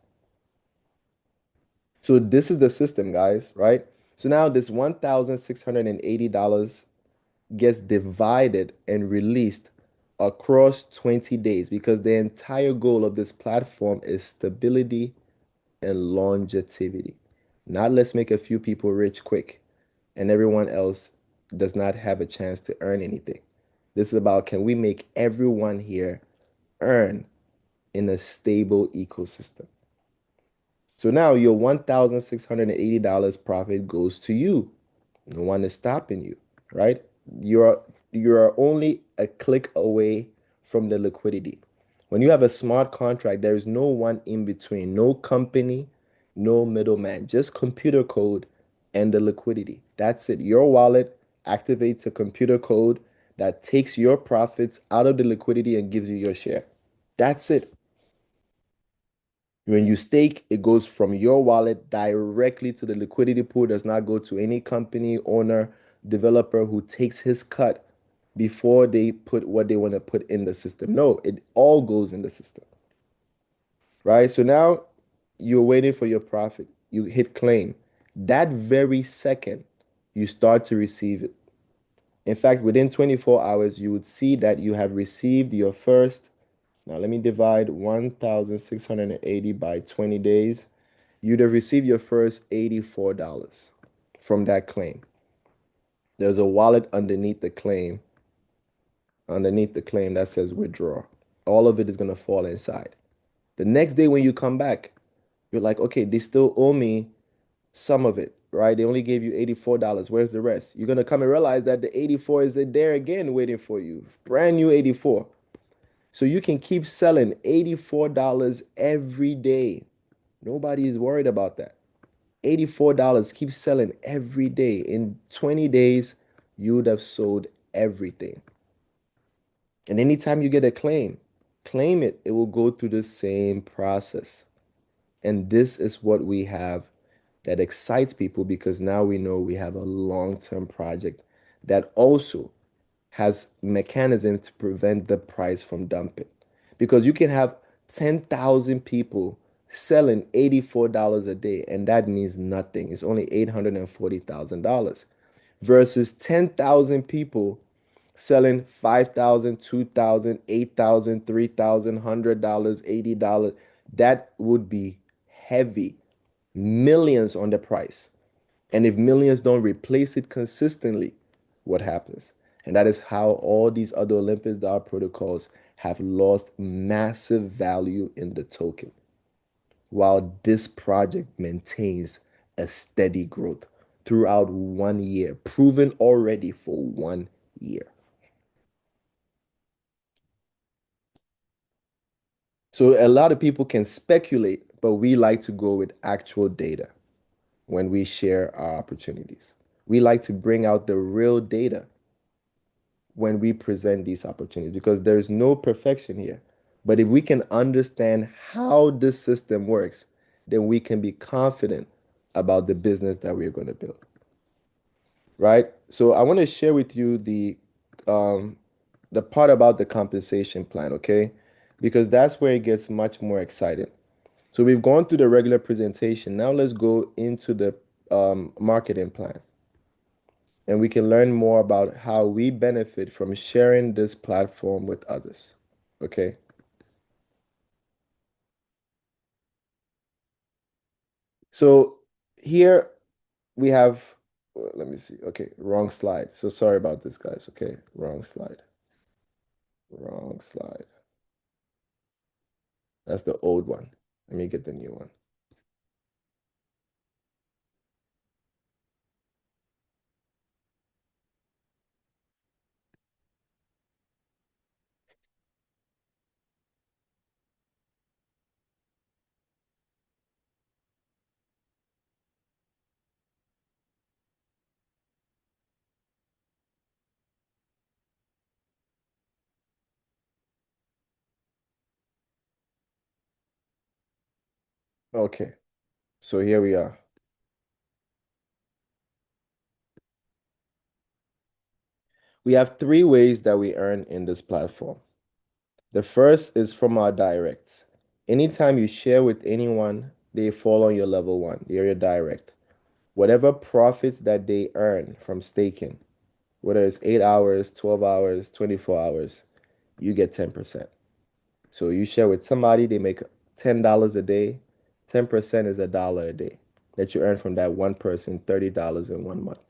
So this is the system, guys, right? So now this $1,680 gets divided and released across 20 days because the entire goal of this platform is stability and longevity. Not let's make a few people rich quick and everyone else does not have a chance to earn anything. This is about can we make everyone here earn in a stable ecosystem? So now your $1,680 profit goes to you. No one is stopping you, right? You're you're only a click away from the liquidity. When you have a smart contract, there is no one in between, no company, no middleman, just computer code and the liquidity. That's it. Your wallet activates a computer code that takes your profits out of the liquidity and gives you your share. That's it. When you stake, it goes from your wallet directly to the liquidity pool, does not go to any company, owner, developer who takes his cut before they put what they want to put in the system. No, it all goes in the system, right? So now you're waiting for your profit. You hit claim. That very second, you start to receive it. In fact, within 24 hours, you would see that you have received your first. Now, let me divide 1,680 by 20 days. You'd have received your first $84 from that claim. There's a wallet underneath the claim that says withdraw. All of it is going to fall inside. The next day when you come back, you're like, okay, they still owe me some of it, right? They only gave you $84. Where's the rest? You're going to come and realize that the 84 is there again waiting for you. Brand new 84. So you can keep selling $84 every day. Nobody is worried about that. $84, keep selling every day. In 20 days, you would have sold everything. And anytime you get a claim it. It will go through the same process. And this is what we have that excites people because now we know we have a long-term project that also has mechanisms to prevent the price from dumping. Because you can have 10,000 people selling $84 a day, and that means nothing. It's only $840,000 versus 10,000 people selling 5,000, 2,000, 8,000, 3,000, $100, $80. That would be heavy. Millions on the price. And if millions don't replace it consistently, what happens? And that is how all these other Olympus DAO protocols have lost massive value in the token, while this project maintains a steady growth throughout 1 year, proven already for 1 year. So a lot of people can speculate, but we like to go with actual data when we share our opportunities. We like to bring out the real data when we present these opportunities because there's no perfection here. But if we can understand how this system works, then we can be confident about the business that we're going to build, right? So I want to share with you um, the part about the compensation plan, okay? Because that's where it gets much more exciting. So we've gone through the regular presentation. Now let's go into the marketing plan. And we can learn more about how we benefit from sharing this platform with others. Okay. So here we have, let me see. Okay, wrong slide. So sorry about this, guys. Okay, wrong slide. Wrong slide. That's the old one. Let me get the new one. Okay, so here we are. We have three ways that we earn in this platform. The first is from our directs. Anytime you share with anyone, they fall on your level one. They're your direct. Whatever profits that they earn from staking, whether it's 8 hours, 12 hours, 24 hours, you get 10%. So you share with somebody, they make $10 a day. 10% is $1 a day that you earn from that one person, $30 in 1 month.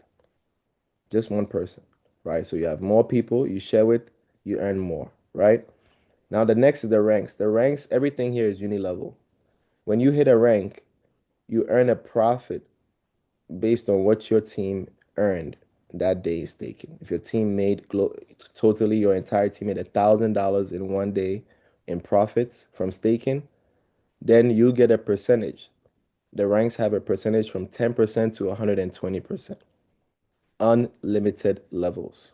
Just one person, right? So you have more people you share with, you earn more, right? Now the next is the ranks. The ranks, everything here is uni-level. When you hit a rank, you earn a profit based on what your team earned that day is staking. If your team made totally, your entire team made $1,000 in one day in profits from staking, then you get a percentage. The ranks have a percentage from 10% to 120%. Unlimited levels,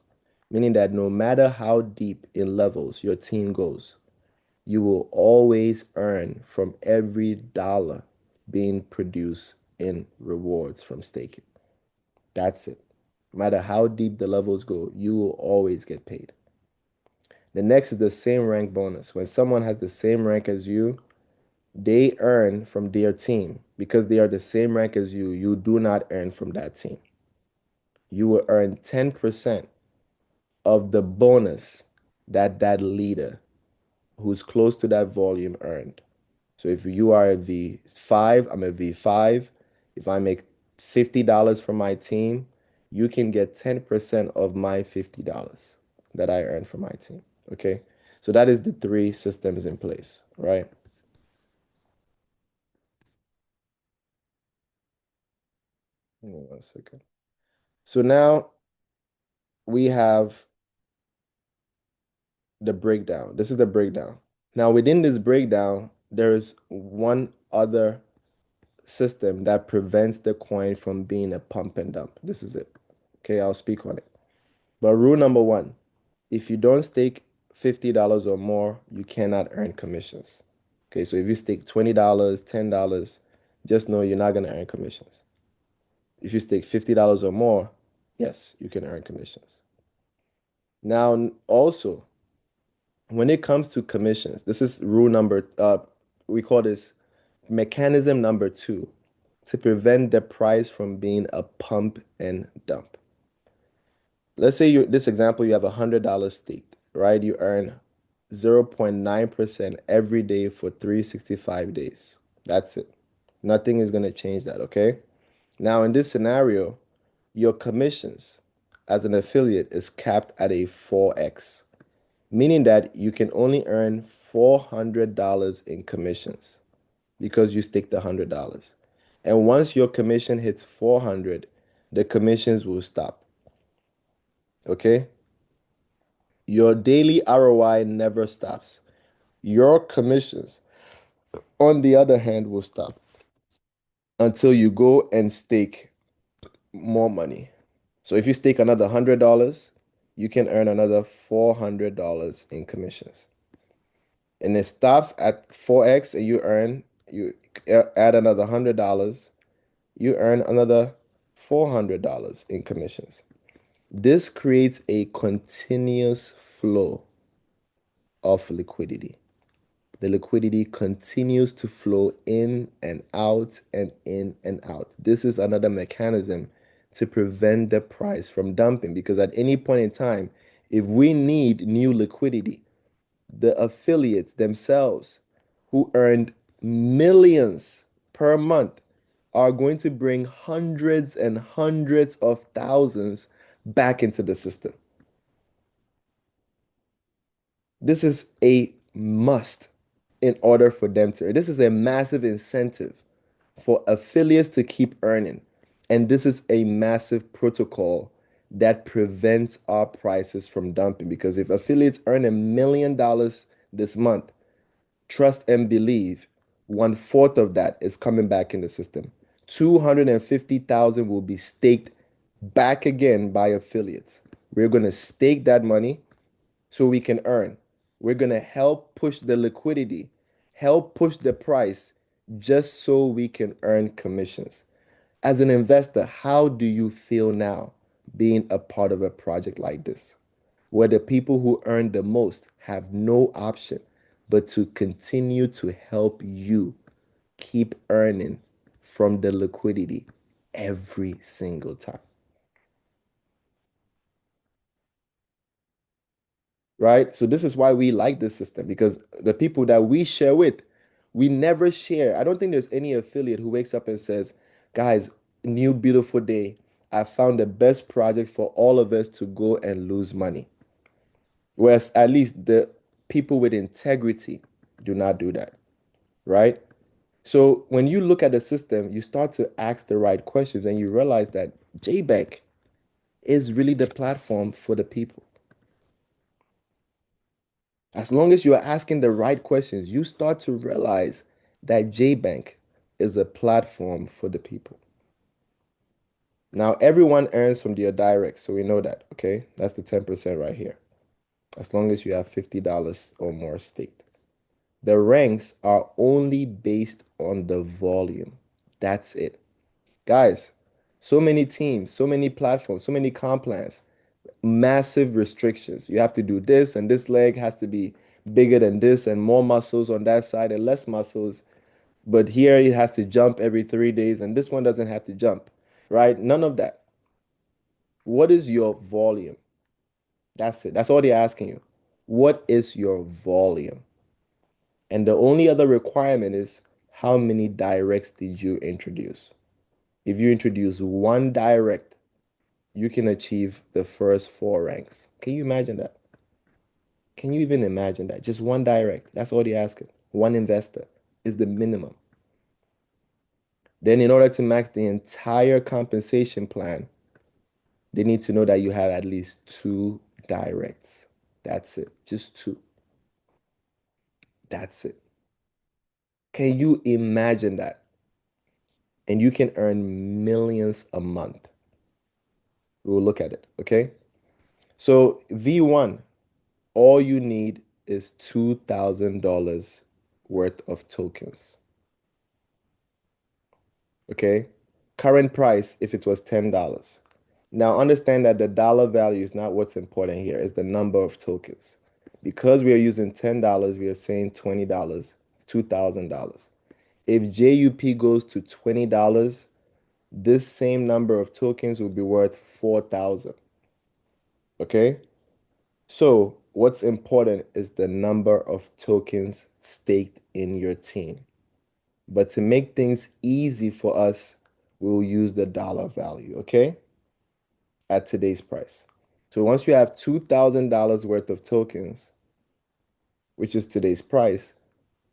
meaning that no matter how deep in levels your team goes, you will always earn from every dollar being produced in rewards from staking. That's it. No matter how deep the levels go, you will always get paid. The next is the same rank bonus. When someone has the same rank as you, they earn from their team. Because they are the same rank as you do not earn from that team. You will earn 10% of the bonus that that leader who's close to that volume earned. So if you are a V5, I'm a V5. If I make $50 from my team, you can get 10% of my $50 that I earn from my team. Okay. So that is the three systems in place, right? 1 second. So now we have the breakdown. This is the breakdown. Now within this breakdown, there is one other system that prevents the coin from being a pump and dump. This is it. Okay, I'll speak on it. But rule number one, if you don't stake $50 or more, you cannot earn commissions. Okay, so if you stake $20, $10, just know you're not going to earn commissions. If you stake $50 or more, yes, you can earn commissions. Now, also, when it comes to commissions, this is rule number, we call this mechanism number two to prevent the price from being a pump and dump. Let's say this example, you have $100 staked, right? You earn 0.9% every day for 365 days. That's it. Nothing is going to change that, okay? Now, in this scenario, your commissions as an affiliate is capped at a 4x, meaning that you can only earn $400 in commissions because you staked $100. And once your commission hits 400, the commissions will stop, okay? Your daily ROI never stops. Your commissions on the other hand, will stop until you go and stake more money. So if you stake another $100, you can earn another $400 in commissions. And it stops at 4x and you add another $100, you earn another $400 in commissions. This creates a continuous flow of liquidity. The liquidity continues to flow in and out and in and out. This is another mechanism to prevent the price from dumping because at any point in time, if we need new liquidity, the affiliates themselves who earned millions per month are going to bring hundreds and hundreds of thousands back into the system. This is a must in order for them to. This is a massive incentive for affiliates to keep earning. And this is a massive protocol that prevents our prices from dumping because if affiliates earn $1 million this month, trust and believe, one-fourth of that is coming back in the system. 250,000 will be staked back again by affiliates. We're going to stake that money so we can earn. We're going to help push the liquidity, help push the price just so we can earn commissions. As an investor, how do you feel now being a part of a project like this, where the people who earn the most have no option but to continue to help you keep earning from the liquidity every single time? Right? So this is why we like this system because the people that we share with, we never share. I don't think there's any affiliate who wakes up and says, guys, new beautiful day. I found the best project for all of us to go and lose money. Whereas at least the people with integrity do not do that, right? So when you look at the system, you start to ask the right questions and you realize that JBank is really the platform for the people. As long as you are asking the right questions, you start to realize that JBank is a platform for the people. Now, everyone earns from their direct, so we know that, okay? That's the 10% right here, as long as you have $50 or more staked. The ranks are only based on the volume. That's it. Guys, so many teams, so many platforms, so many comp plans, massive restrictions. You have to do this, and this leg has to be bigger than this, and more muscles on that side, and less muscles. But here it has to jump every 3 days, and this one doesn't have to jump, right? None of that. What is your volume? That's it. That's all they're asking you. What is your volume? And the only other requirement is how many directs did you introduce? If you introduce one direct, you can achieve the first four ranks. Can you imagine that? Can you even imagine that? Just one direct. That's all they're asking. One investor is the minimum. Then, in order to max the entire compensation plan, they need to know that you have at least two directs. That's it. Just two. That's it. Can you imagine that? And you can earn millions a month. We'll look at it. Okay. So, V1, all you need is $2,000 worth of tokens. Okay. Current price, if it was $10. Now, understand that the dollar value is not what's important here, it's the number of tokens. Because we are using $10, we are saying $20, $2,000. If JUP goes to $20, this same number of tokens will be worth 4,000. Okay? So, what's important is the number of tokens staked in your team. But to make things easy for us, we'll use the dollar value, okay? At today's price. So once you have $2,000 worth of tokens, which is today's price,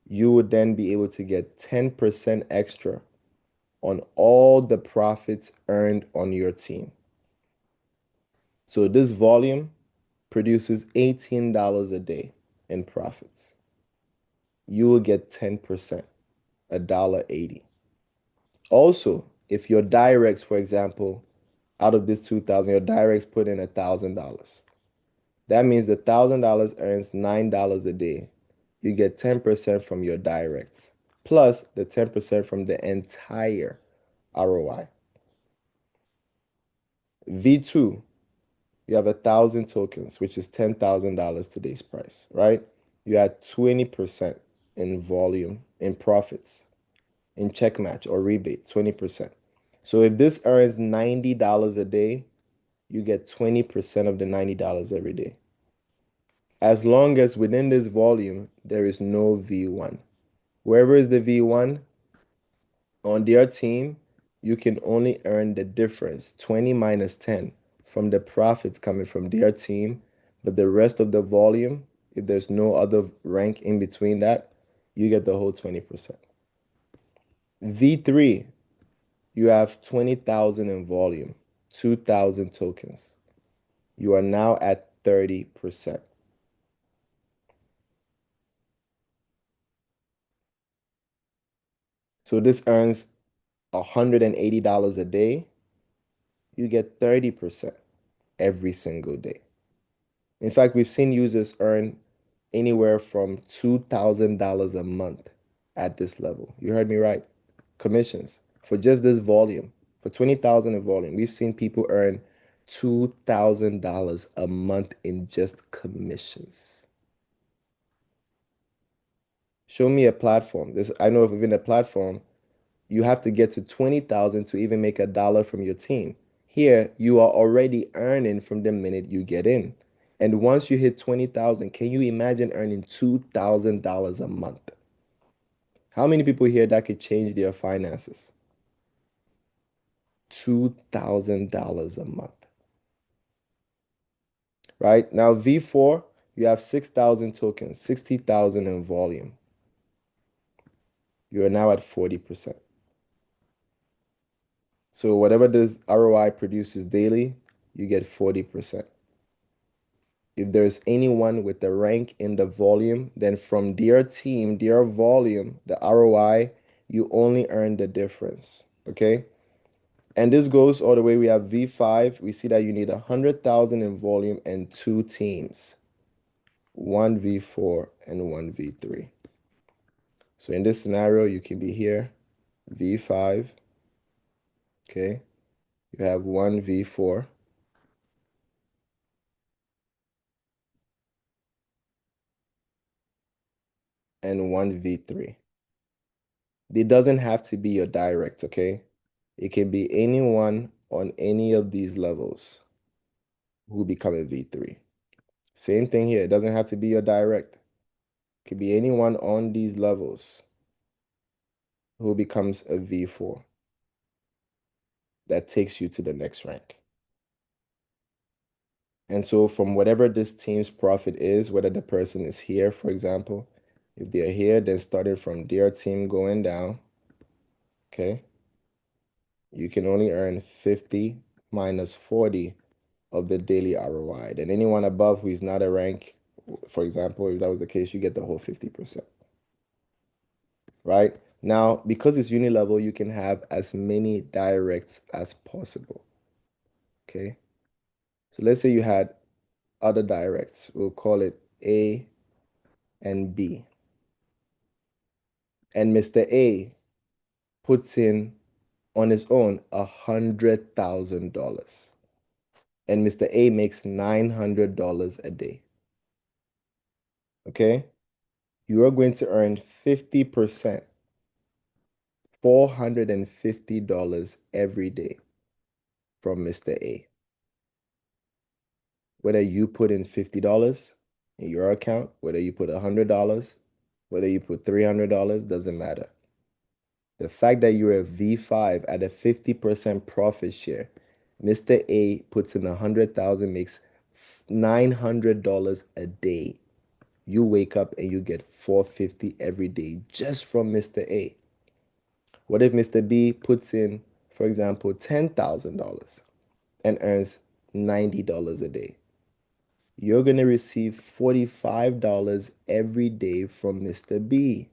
you would then be able to get 10% extra on all the profits earned on your team. So this volume produces $18 a day in profits. You will get 10%. $1.80. Also, if your directs, for example, out of this 2,000, your directs put in $1,000. That means the $1,000 earns $9 a day. You get 10% from your directs, plus the 10% from the entire ROI. V2, you have 1,000 tokens, which is $10,000 today's price, right? You add 20% in volume, in profits, in check match or rebate, 20%. So if this earns $90 a day, you get 20% of the $90 every day. As long as within this volume, there is no V1. Wherever is the V1 on their team, you can only earn the difference, 20 minus 10, from the profits coming from their team. But the rest of the volume, if there's no other rank in between that, you get the whole 20%. V3, you have 20,000 in volume, 2,000 tokens. You are now at 30%. So this earns $180 a day. You get 30% every single day. In fact, we've seen users earn anywhere from $2,000 a month at this level. You heard me right. Commissions for just this volume, for 20,000 in volume. We've seen people earn $2,000 a month in just commissions. Show me a platform. This I know of even a platform you have to get to 20,000 to even make $1 from your team. Here, you are already earning from the minute you get in. And once you hit 20,000, can you imagine earning $2,000 a month? How many people here that could change their finances? $2,000 a month. Right? Now, V4, you have 6,000 tokens, 60,000 in volume. You are now at 40%. So whatever this ROI produces daily, you get 40%. If there's anyone with the rank in the volume, then from their team, their volume, the ROI, you only earn the difference. Okay. And this goes all the way. We have V5. We see that you need 100,000 in volume and two teams, one V4 and one V3. So in this scenario, you can be here, V5. Okay. You have one V4 and one V3. It doesn't have to be your direct, okay? It can be anyone on any of these levels who become a V3. Same thing here. It doesn't have to be your direct. It could be anyone on these levels who becomes a V4 that takes you to the next rank. And so from whatever this team's profit is, whether the person is here, for example, if they're here, then starting from their team going down, okay, you can only earn 50 minus 40 of the daily ROI. Then anyone above who is not a rank, for example, if that was the case, you get the whole 50%. Right? Now, because it's uni level, you can have as many directs as possible. Okay? So let's say you had other directs. We'll call it A and B. And Mr. A puts in on his own $100,000. And Mr. A makes $900 a day. Okay? You are going to earn 50%, $450 every day from Mr. A. Whether you put in $50 in your account, whether you put $100, whether you put $300, doesn't matter. The fact that you're a V5 at a 50% profit share, Mr. A puts in 100,000, makes $900 a day. You wake up and you get 450 every day just from Mr. A. What if Mr. B puts in, for example, $10,000 and earns $90 a day? You're going to receive $45 every day from Mr. B.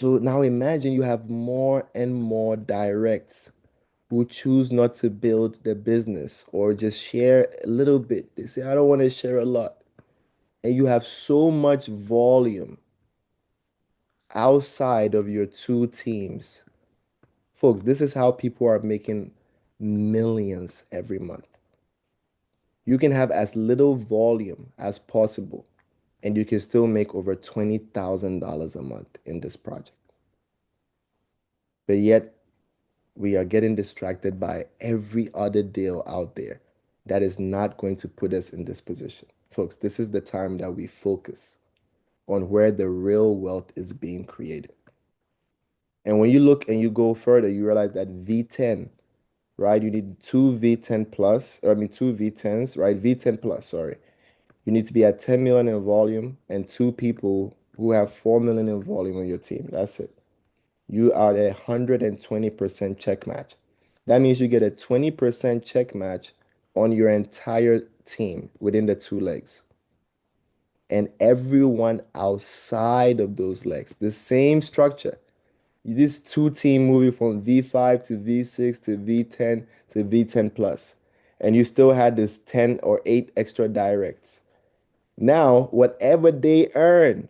So now imagine you have more and more directs who choose not to build the business or just share a little bit. They say, I don't want to share a lot. And you have so much volume outside of your two teams. Folks, this is how people are making millions every month. You can have as little volume as possible, and you can still make over $20,000 a month in this project. But yet, we are getting distracted by every other deal out there that is not going to put us in this position. Folks, this is the time that we focus on where the real wealth is being created. And when you look and you go further, you realize that V10, right? You need two V10 plus, or I mean two V10s, right? V10 plus, sorry. You need to be at 10 million in volume and two people who have 4 million in volume on your team. That's it. You are a 120% check match. That means you get a 20% check match on your entire team within the two legs. And everyone outside of those legs, the same structure. This two team moving from V5 to V6 to V10 to V10 plus. And you still had this 10 or 8 extra directs. Now, whatever they earn,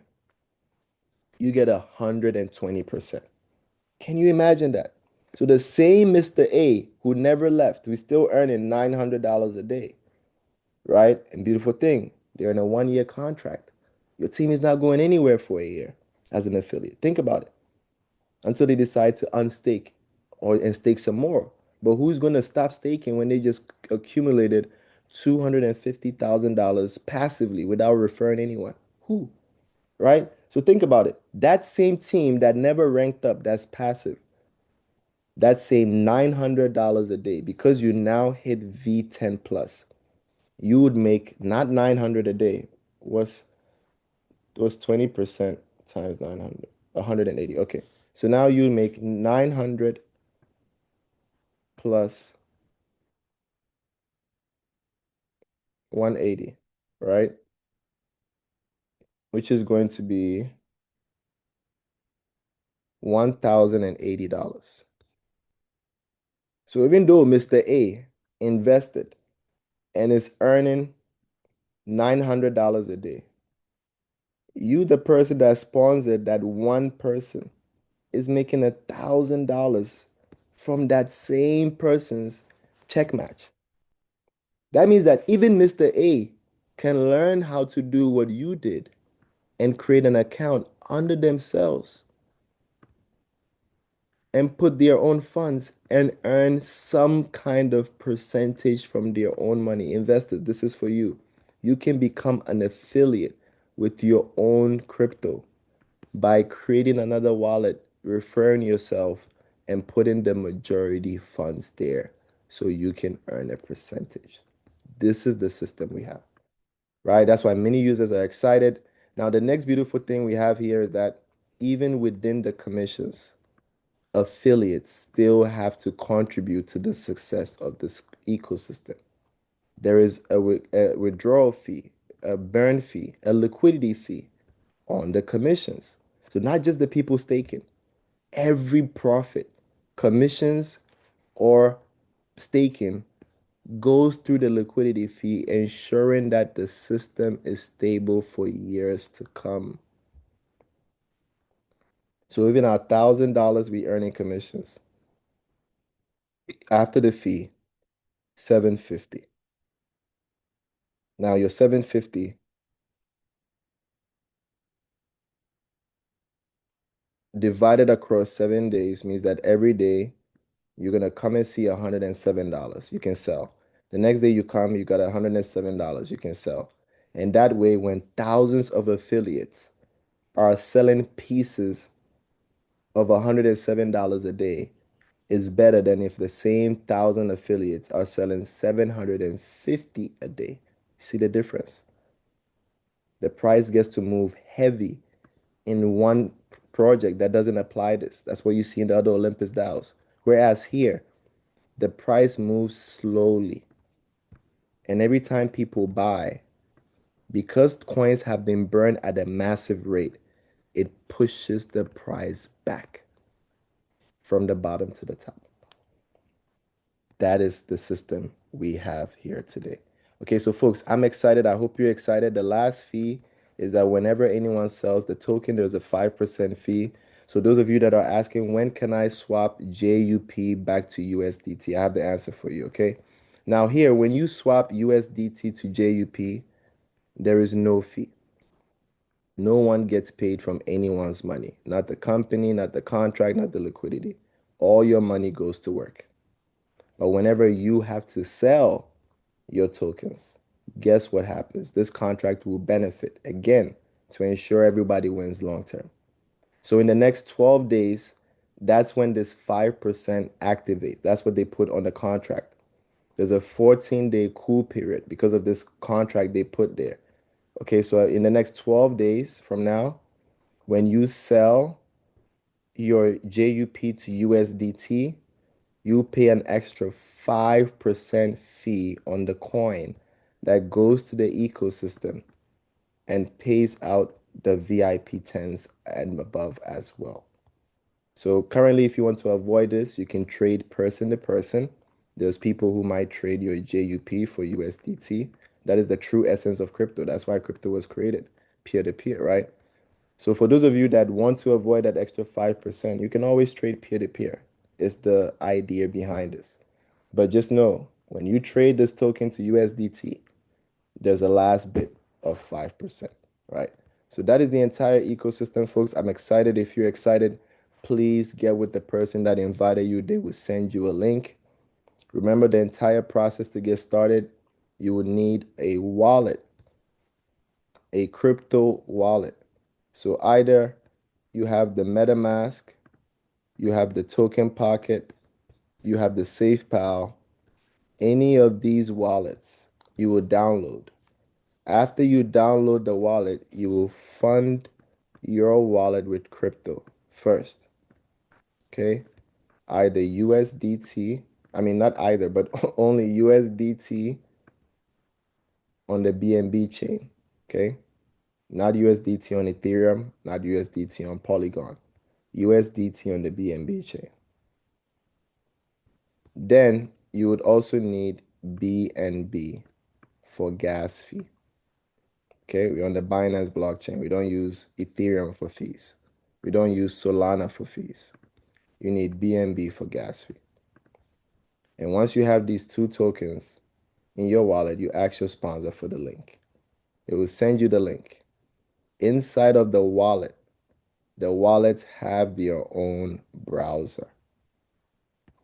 you get 120%. Can you imagine that? So the same Mr. A who never left, who's still earning $900 a day, right? And beautiful thing, they're in a 1 year contract. Your team is not going anywhere for a year as an affiliate. Think about it until they decide to unstake or and stake some more. But who's going to stop staking when they just accumulated $250,000 passively without referring anyone? Who? Right? So think about it. That same team that never ranked up, that's passive, that same $900 a day, because you now hit V10 plus, you would make not 900 a day. Was 20% times 900, 180. Okay. So now you make 900 plus 180, right? Which is going to be $1,080. So even though Mr. A invested and is earning $900 a day, you, the person that sponsored that one person, is making $1,000 from that same person's check match. That means that even Mr. A can learn how to do what you did and create an account under themselves and put their own funds and earn some kind of percentage from their own money. Investors, this is for you. You can become an affiliate with your own crypto by creating another wallet, referring yourself, and putting the majority funds there so you can earn a percentage. This is the system we have, right? That's why many users are excited. Now, the next beautiful thing we have here is that even within the commissions, affiliates still have to contribute to the success of this ecosystem. There is a withdrawal fee, a burn fee, a liquidity fee on the commissions. So not just the people staking, every profit, commissions or staking, goes through the liquidity fee, ensuring that the system is stable for years to come. So even our $1,000 we earn in commissions after the fee, 750. Now your 750 divided across 7 days means that every day you're gonna come and see $107 you can sell. The next day you come, you got $107 you can sell. And that way, when thousands of affiliates are selling pieces of $107 a day, is better than if the same thousand affiliates are selling 750 a day. See the difference? The price gets to move heavy in one project that doesn't apply this. That's what you see in the other Olympus DAOs. Whereas here, the price moves slowly. And every time people buy, because coins have been burned at a massive rate, it pushes the price back from the bottom to the top. That is the system we have here today. Okay, so folks, I'm excited. I hope you're excited. The last fee is that whenever anyone sells the token, there's a 5% fee. So those of you that are asking, when can I swap JUP back to USDT? I have the answer for you, okay? Now here, when you swap USDT to JUP, there is no fee. No one gets paid from anyone's money, not the company, not the contract, not the liquidity. All your money goes to work. But whenever you have to sell your tokens, guess what happens? This contract will benefit again to ensure everybody wins long term. So in the next 12 days, that's when this 5% activates. That's what they put on the contract. There's a 14-day cool period because of this contract they put there. Okay, so in the next 12 days from now, when you sell your JUP to USDT, you pay an extra 5% fee on the coin that goes to the ecosystem and pays out the VIP 10s and above as well. So currently, if you want to avoid this, you can trade person to person. There's people who might trade your JUP for USDT. That is the true essence of crypto. That's why crypto was created, peer to peer, right? So for those of you that want to avoid that extra 5%, you can always trade peer to peer. It's the idea behind this. But just know, when you trade this token to USDT, there's a last bit of 5%, right? So that is the entire ecosystem, folks. I'm excited. If you're excited, please get with the person that invited you. They will send you a link. Remember the entire process to get started. You would need a wallet, a crypto wallet. So either you have the MetaMask, you have the Token Pocket, you have the SafePal, any of these wallets you will download. After you download the wallet, you will fund your wallet with crypto first. Okay? Either USDT, I mean, not either, but only USDT on the BNB chain. Okay? Not USDT on Ethereum, not USDT on Polygon. USDT on the BNB chain. Then you would also need BNB for gas fee. Okay, we're on the Binance blockchain. We don't use Ethereum for fees. We don't use Solana for fees. You need BNB for gas fee. And once you have these two tokens in your wallet, you ask your sponsor for the link. It will send you the link. Inside of the wallets have their own browser.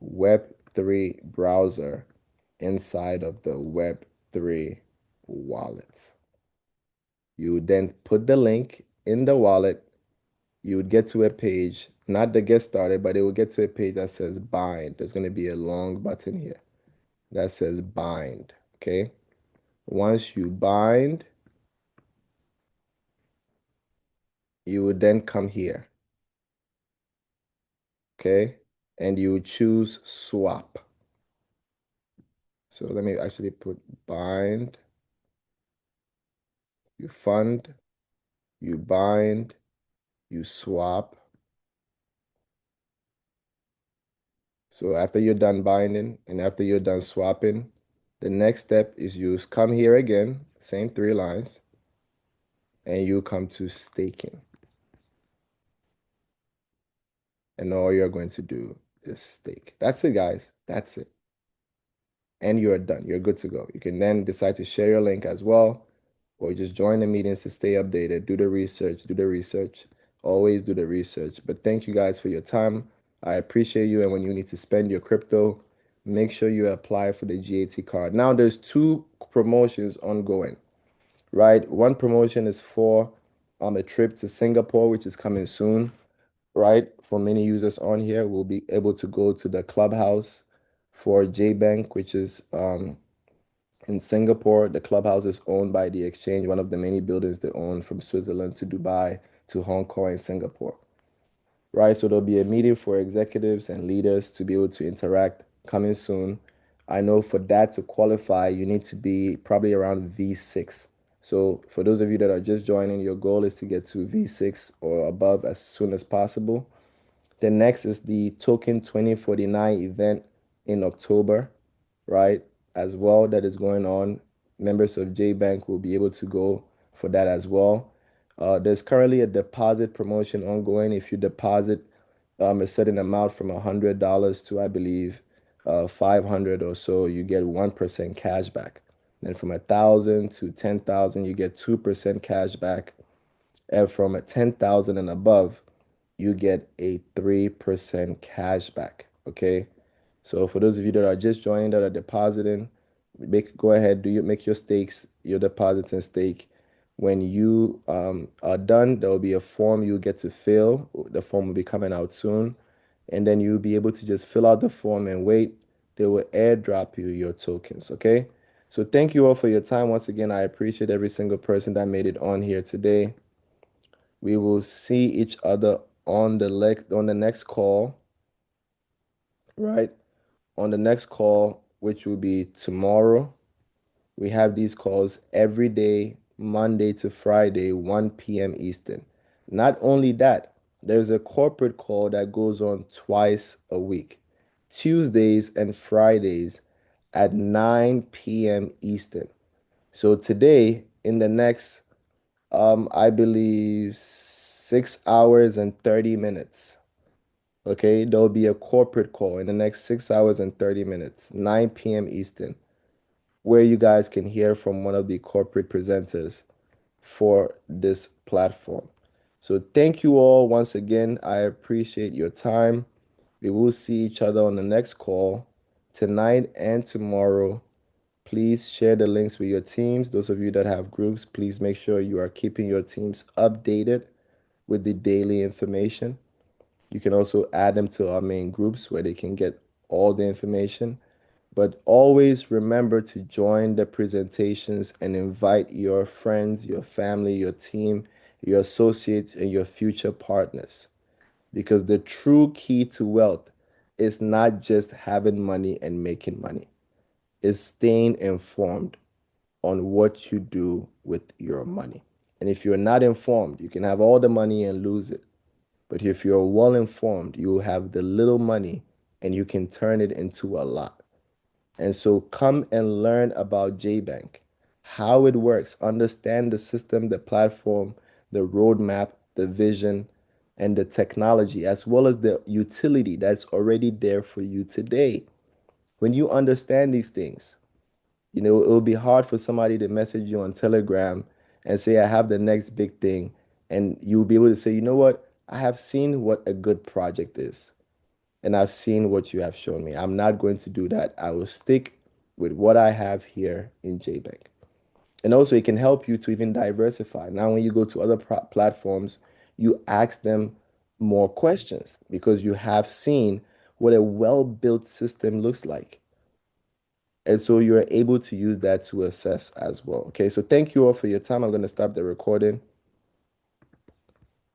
Web3 browser inside of the Web3 wallet. You would then put the link in the wallet. You would get to a page, not the get started, but it will get to a page that says bind. There's going to be a long button here that says bind. Okay. Once you bind, you would then come here. Okay. And you would choose swap. So let me actually put bind, you fund, you bind, you swap. So after you're done binding and after you're done swapping, the next step is you come here again, same three lines, and you come to staking. And all you're going to do is stake. That's it, guys. That's it. And you're done. You're good to go. You can then decide to share your link as well, or just join the meetings to stay updated. Do the research. Do the research. Always do the research. But thank you guys for your time. I appreciate you. And when you need to spend your crypto, make sure you apply for the GAT card. Now, there's two promotions ongoing, right? One promotion is for a trip to Singapore, which is coming soon, right? For many users on here, we'll be able to go to the clubhouse for JBank, which is in Singapore. The clubhouse is owned by the exchange, one of the many buildings they own from Switzerland to Dubai to Hong Kong and Singapore, right? So there'll be a meeting for executives and leaders to be able to interact coming soon. I know for that to qualify, you need to be probably around V6. So for those of you that are just joining, your goal is to get to V6 or above as soon as possible. The next is the Token 2049 event in October, right? As well, that is going on. Members of JBank will be able to go for that as well. There's currently a deposit promotion ongoing. If you deposit a certain amount from $100 to, I believe, 500 or so, you get 1% cash back. Then from 1,000 to 10,000, you get 2% cash back. And from a 10,000 and above, you get a 3% cash back. Okay. So for those of you that are just joining that are depositing, go ahead, do you make your stakes, your deposits and stake. When you are done, there will be a form you get to fill. The form will be coming out soon. And then you'll be able to just fill out the form and wait. They will airdrop you your tokens. Okay. So thank you all for your time. Once again, I appreciate every single person that made it on here today. We will see each other on the next call, right? On the next call, which will be tomorrow. We have these calls every day, Monday to Friday, 1 p.m. Eastern. Not only that, there's a corporate call that goes on twice a week, Tuesdays and Fridays at 9 p.m. Eastern. So today, in the next, I believe 6 hours and 30 minutes. Okay, there'll be a corporate call in the next 6 hours and 30 minutes, 9 p.m. Eastern, where you guys can hear from one of the corporate presenters for this platform. So thank you all once again. I appreciate your time. We will see each other on the next call tonight and tomorrow. Please share the links with your teams. Those of you that have groups, please make sure you are keeping your teams updated with the daily information. You can also add them to our main groups where they can get all the information. But always remember to join the presentations and invite your friends, your family, your team, your associates, and your future partners. Because the true key to wealth is not just having money and making money, it's staying informed on what you do with your money. And if you're not informed, you can have all the money and lose it. But if you're well informed, you will have the little money and you can turn it into a lot. And so come and learn about JBank, how it works, understand the system, the platform, the roadmap, the vision, and the technology, as well as the utility that's already there for you today. When you understand these things, it will be hard for somebody to message you on Telegram and say, I have the next big thing. And you'll be able to say, you know what? I have seen what a good project is, and I've seen what you have shown me. I'm not going to do that. I will stick with what I have here in JBank. And also, it can help you to even diversify. Now, when you go to other platforms, you ask them more questions because you have seen what a well-built system looks like. And so you're able to use that to assess as well. Okay, so thank you all for your time. I'm going to stop the recording.